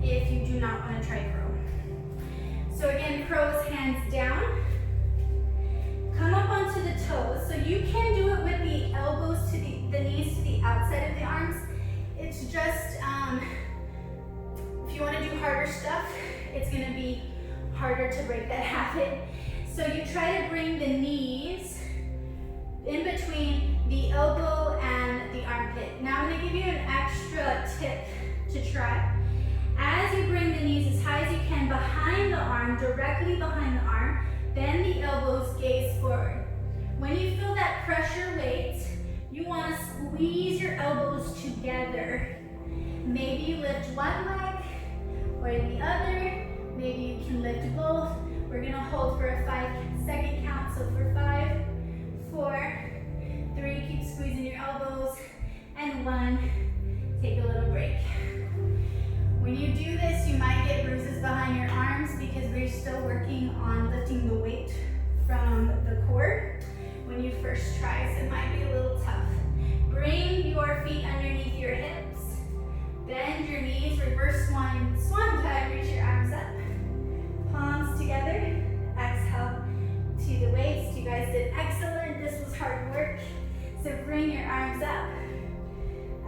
if you do not want to try crow. So again, crow's hands down. Come up onto the toes. So you can do it with the elbows to the knees to the outside of the arms. It's just, if you want to do harder stuff, it's going to be harder to break that habit. So you try to bring the knees in between the elbow and the armpit. Now I'm going to give you an extra tip to try. As you bring the knees as high as you can behind the arm, directly behind the arm, bend the elbows, gaze forward. When you feel that pressure weight, you want to squeeze your elbows together. Maybe you lift one leg or the other. Maybe you can lift both. We're gonna hold for a 5-second count. So for 5, 4, 3, keep squeezing your elbows, and 1, take a little break. When you do this, you might get bruises behind your arms because we're still working on lifting the weight from the core when you first try, so it might be a little tough. Bring your feet underneath your hips. Bend your knees, reverse swan dive, reach your arms up. Palms together, exhale to the waist. You guys did excellent. This was hard work. So bring your arms up.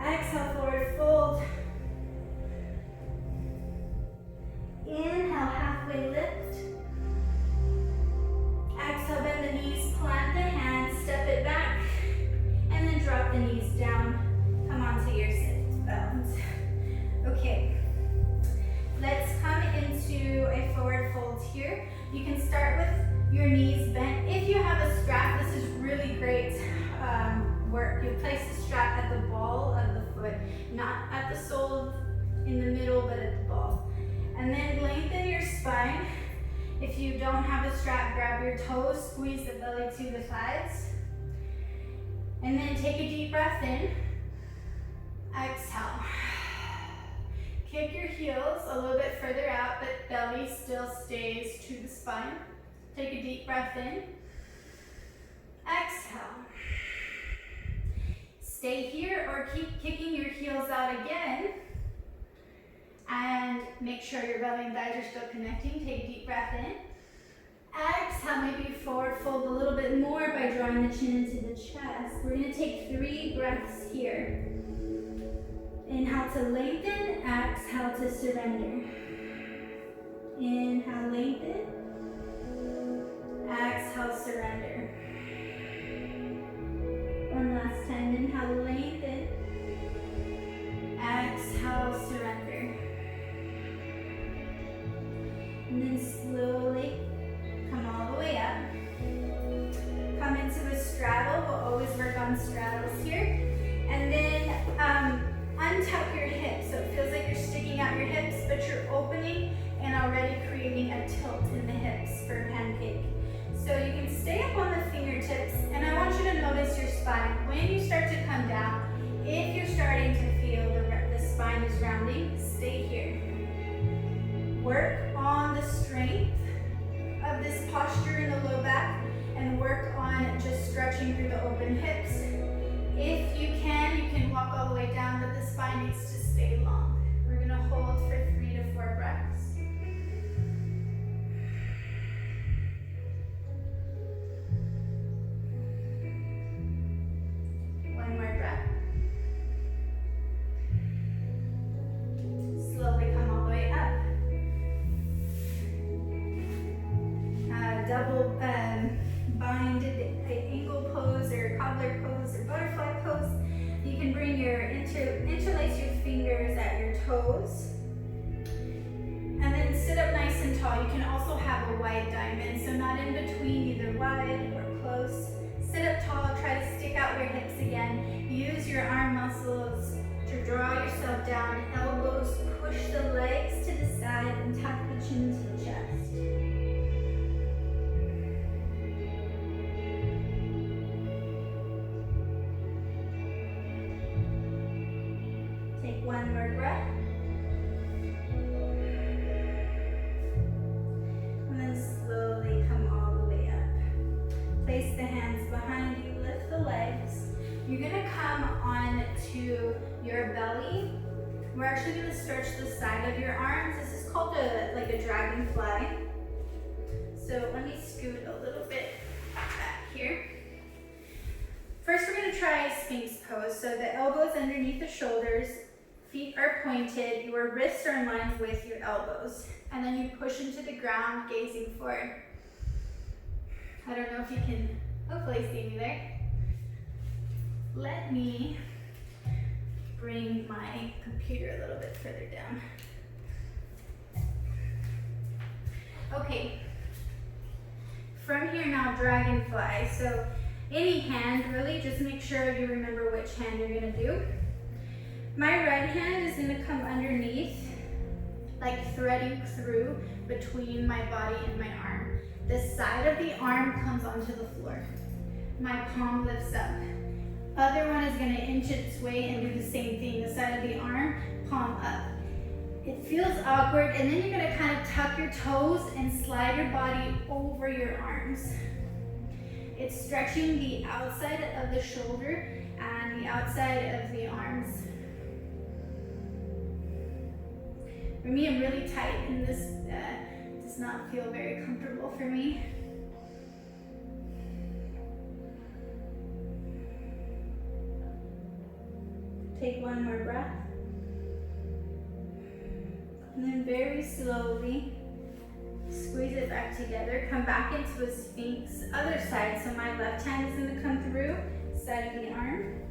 Exhale, forward fold. Inhale, halfway lift. Exhale, bend the knees, plant the hands, step it back, and then drop the knees down. Come onto your sit bones. Okay. And then lengthen your spine. If you don't have a strap, grab your toes, squeeze the belly to the thighs. And then take a deep breath in. Exhale. Kick your heels a little bit further out, but belly still stays to the spine. Take a deep breath in. Exhale. Stay here or keep kicking your heels out again. And make sure your belly and thighs are still connecting. Take a deep breath in. Exhale, maybe forward fold a little bit more by drawing the chin into the chest. We're going to take 3 breaths here. Inhale to lengthen, exhale to surrender. Inhale, lengthen. Exhale, surrender. One last time. Inhale, lengthen. Exhale, surrender. And then slowly come all the way up. Come into a straddle. We'll always work on straddles here. And then untuck your hips. So it feels like you're sticking out your hips, but you're opening and already creating a tilt in the hips for a pancake. So you can stay up on the fingertips, and I want you to notice your spine. When you start to come down, if you're starting to feel the spine is rounding, stay here. Work on the strength of this posture in the low back, and work on just stretching through the open hips. If you can walk all the way down, but the spine needs to stay long. We're going to hold for 3 to 4 breaths. One more breath. Slowly come all the way up. Double bind ankle pose or cobbler pose or butterfly pose. You can bring your interlace your fingers at your toes. And then sit up nice and tall. You can also have a wide diamond, so not in between, either wide or close. Sit up tall, try to stick out your hips again. Use your arm muscles to draw yourself down. Elbows push the legs to the side and tuck the chin to the chest. Take one more breath. And then slowly come all the way up. Place the hands behind you, lift the legs. You're gonna come onto your belly. We're actually gonna stretch the side of your arms. This is called like a dragonfly. So let me scoot a little bit back here. First, we're gonna try Sphinx pose. So the elbows underneath the shoulders, feet are pointed, your wrists are in line with your elbows. And then you push into the ground, gazing forward. I don't know if you can hopefully see me there. Let me bring my computer a little bit further down. Okay. From here now, dragonfly. So any hand, really, just make sure you remember which hand you're gonna do. My right hand is gonna come underneath, like threading through between my body and my arm. The side of the arm comes onto the floor. My palm lifts up. Other one is gonna inch its way and do the same thing. The side of the arm, palm up. It feels awkward, and then you're gonna kind of tuck your toes and slide your body over your arms. It's stretching the outside of the shoulder and the outside of the arms. For me, I'm really tight, and this does not feel very comfortable for me. Take one more breath. And then very slowly, squeeze it back together. Come back into a Sphinx. Other side, so my left hand is gonna come through, side of the arm.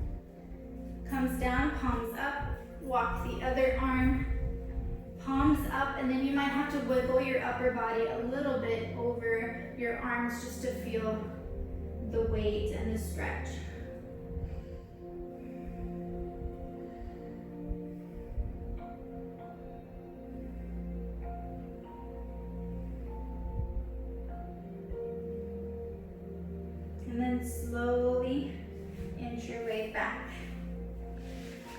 Comes down, palms up. Walk the other arm, palms up, and then you might have to wiggle your upper body a little bit over your arms just to feel the weight and the stretch. then slowly inch your way back.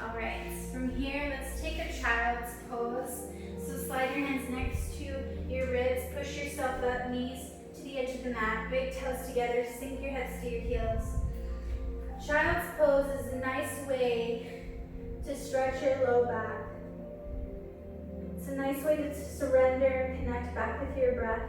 All right, from here, let's take a child's pose. So slide your hands next to your ribs, push yourself up, knees to the edge of the mat, big toes together, sink your hips to your heels. Child's pose is a nice way to stretch your low back. It's a nice way to surrender and connect back with your breath.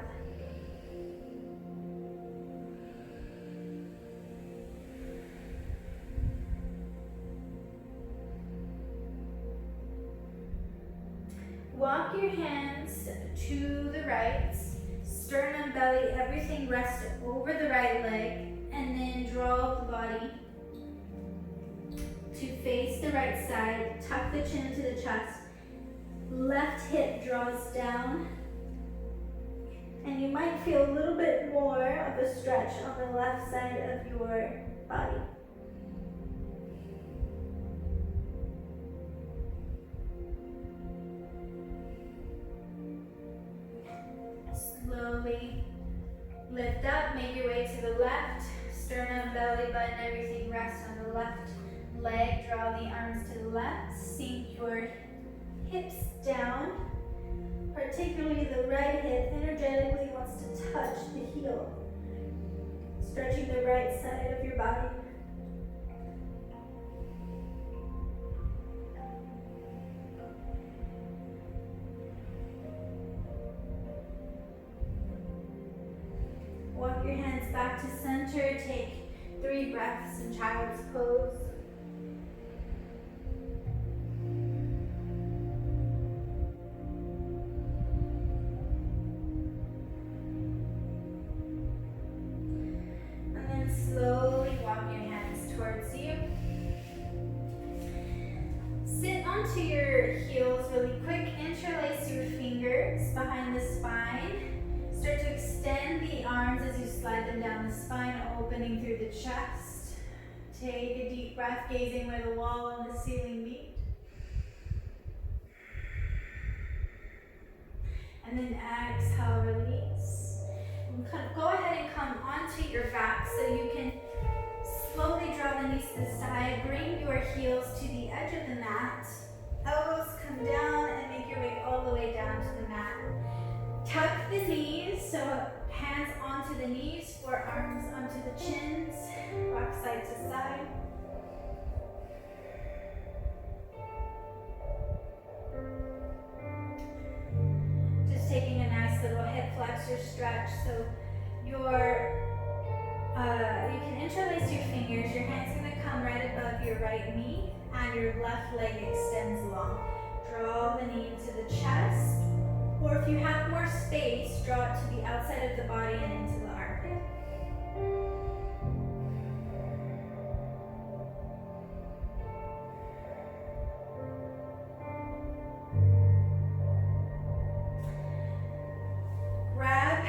Walk your hands to the right, sternum, belly, everything rest over the right leg, and then draw the body to face the right side, tuck the chin to the chest, left hip draws down, and you might feel a little bit more of a stretch on the left side of your body. Slowly lift up, make your way to the left, sternum, belly button, everything rests on the left leg, draw the arms to the left, sink your hips down, particularly the right hip energetically wants to touch the heel, stretching the right side of your body. Walk your hands back to center, take 3 breaths in child's pose. And then slowly walk your hands towards you. Sit onto your heels really quick, interlace your fingers behind the spine. Start to extend the arms as you slide them down the spine, opening through the chest. Take a deep breath, gazing where the wall and the ceiling meet. And then exhale, release. Go ahead and come onto your back so you can slowly draw the knees to the side. Bring your heels to the edge of the mat. Elbows come down and make your way all the way down to the mat. Tuck the knees, so hands onto the knees, forearms onto the chins, rock side to side. Just taking a nice little hip flexor stretch, so you can interlace your fingers. Your hand's going to come right above your right knee, and your left leg extends long. Draw the knee into the chest. Or if you have more space, draw it to the outside of the body and into the armpit. Grab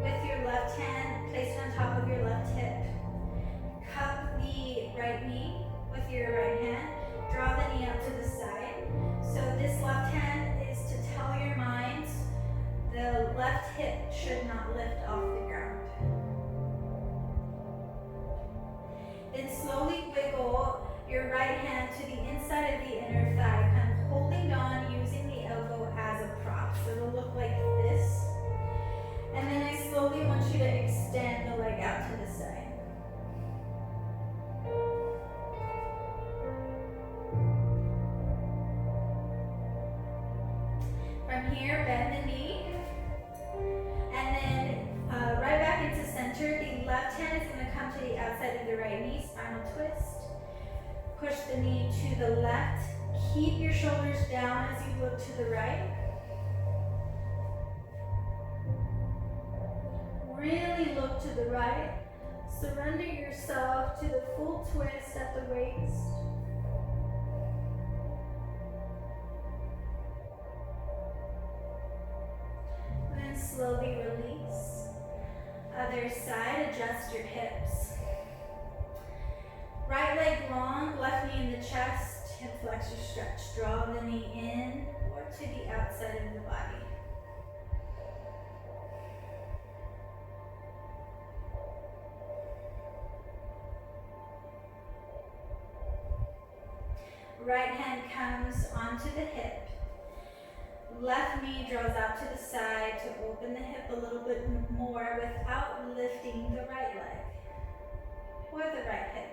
with your left hand, place it on top of your left hip. Cup the right knee with your right hand. Draw the knee up to the side. So this left hand is to tell your mind the left hip should not lift off the ground. Then slowly wiggle your right hand to the inside of the inner thigh, kind of holding on, using the elbow as a prop. So it'll look like this. And then I slowly want you to extend the leg out to the side. From here, bend the knee, and then right back into center. The left hand is going to come to the outside of the right knee, spinal twist. Push the knee to the left. Keep your shoulders down as you look to the right. Really look to the right. Surrender yourself to the full twist at the waist. Slowly release. Other side, adjust your hips. Right leg long, left knee in the chest, hip flexor stretch. Draw the knee in or to the outside of the body. Right hand comes onto the hip. Left knee draws out to the side to open the hip a little bit more without lifting the right leg or the right hip.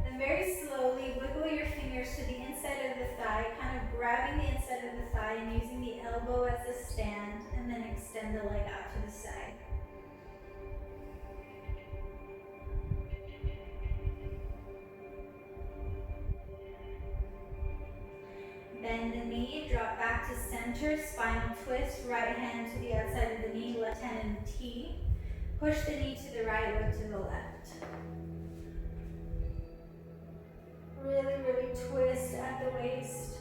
Then very slowly wiggle your fingers to the inside of the thigh, kind of grabbing the inside of the thigh and using the elbow as a stand, and then extend the leg out to the side. Bend the knee, drop back to center, spinal twist, right hand to the outside of the knee, left hand in the T. Push the knee to the right or to the left. Really, really twist at the waist.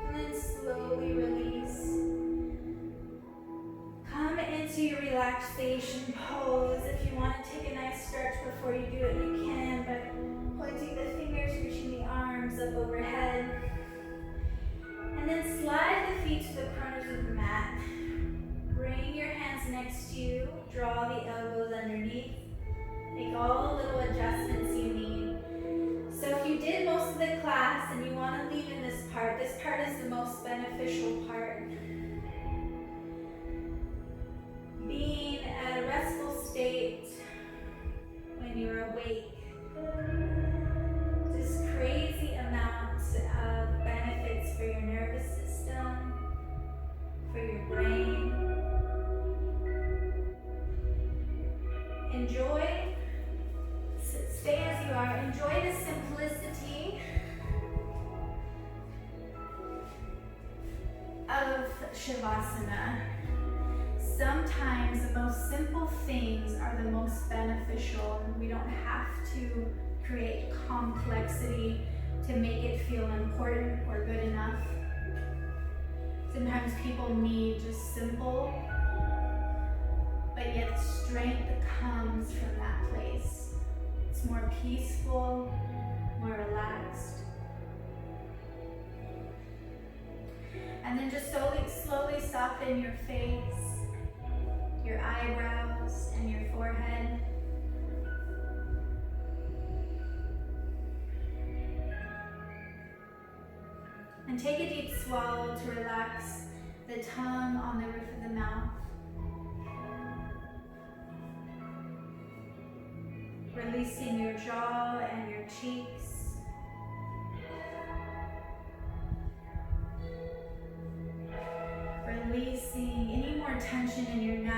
And then slowly release. Come into your relaxation pose. If you want to take a nice stretch before you do it, you can, but pointing the fingers, reaching the arms up overhead. And then slide the feet to the corners of the mat. Bring your hands next to you. Draw the elbows underneath. Make all the little adjustments you need. So if you did most of the class and you want to leave in this part is the most beneficial part. Being at a restful state when you're awake. Just crazy amounts of benefits for your nervous system, for your brain. Enjoy, stay as you are, enjoy the simplicity of Shavasana. Sometimes the most simple things are the most beneficial, and we don't have to create complexity to make it feel important or good enough. Sometimes people need just simple, but yet strength comes from that place. It's more peaceful, more relaxed. And then just slowly soften your face, your eyebrows, and your forehead. And take a deep swallow to relax the tongue on the roof of the mouth. Releasing your jaw and your cheeks. Releasing any more tension in your neck.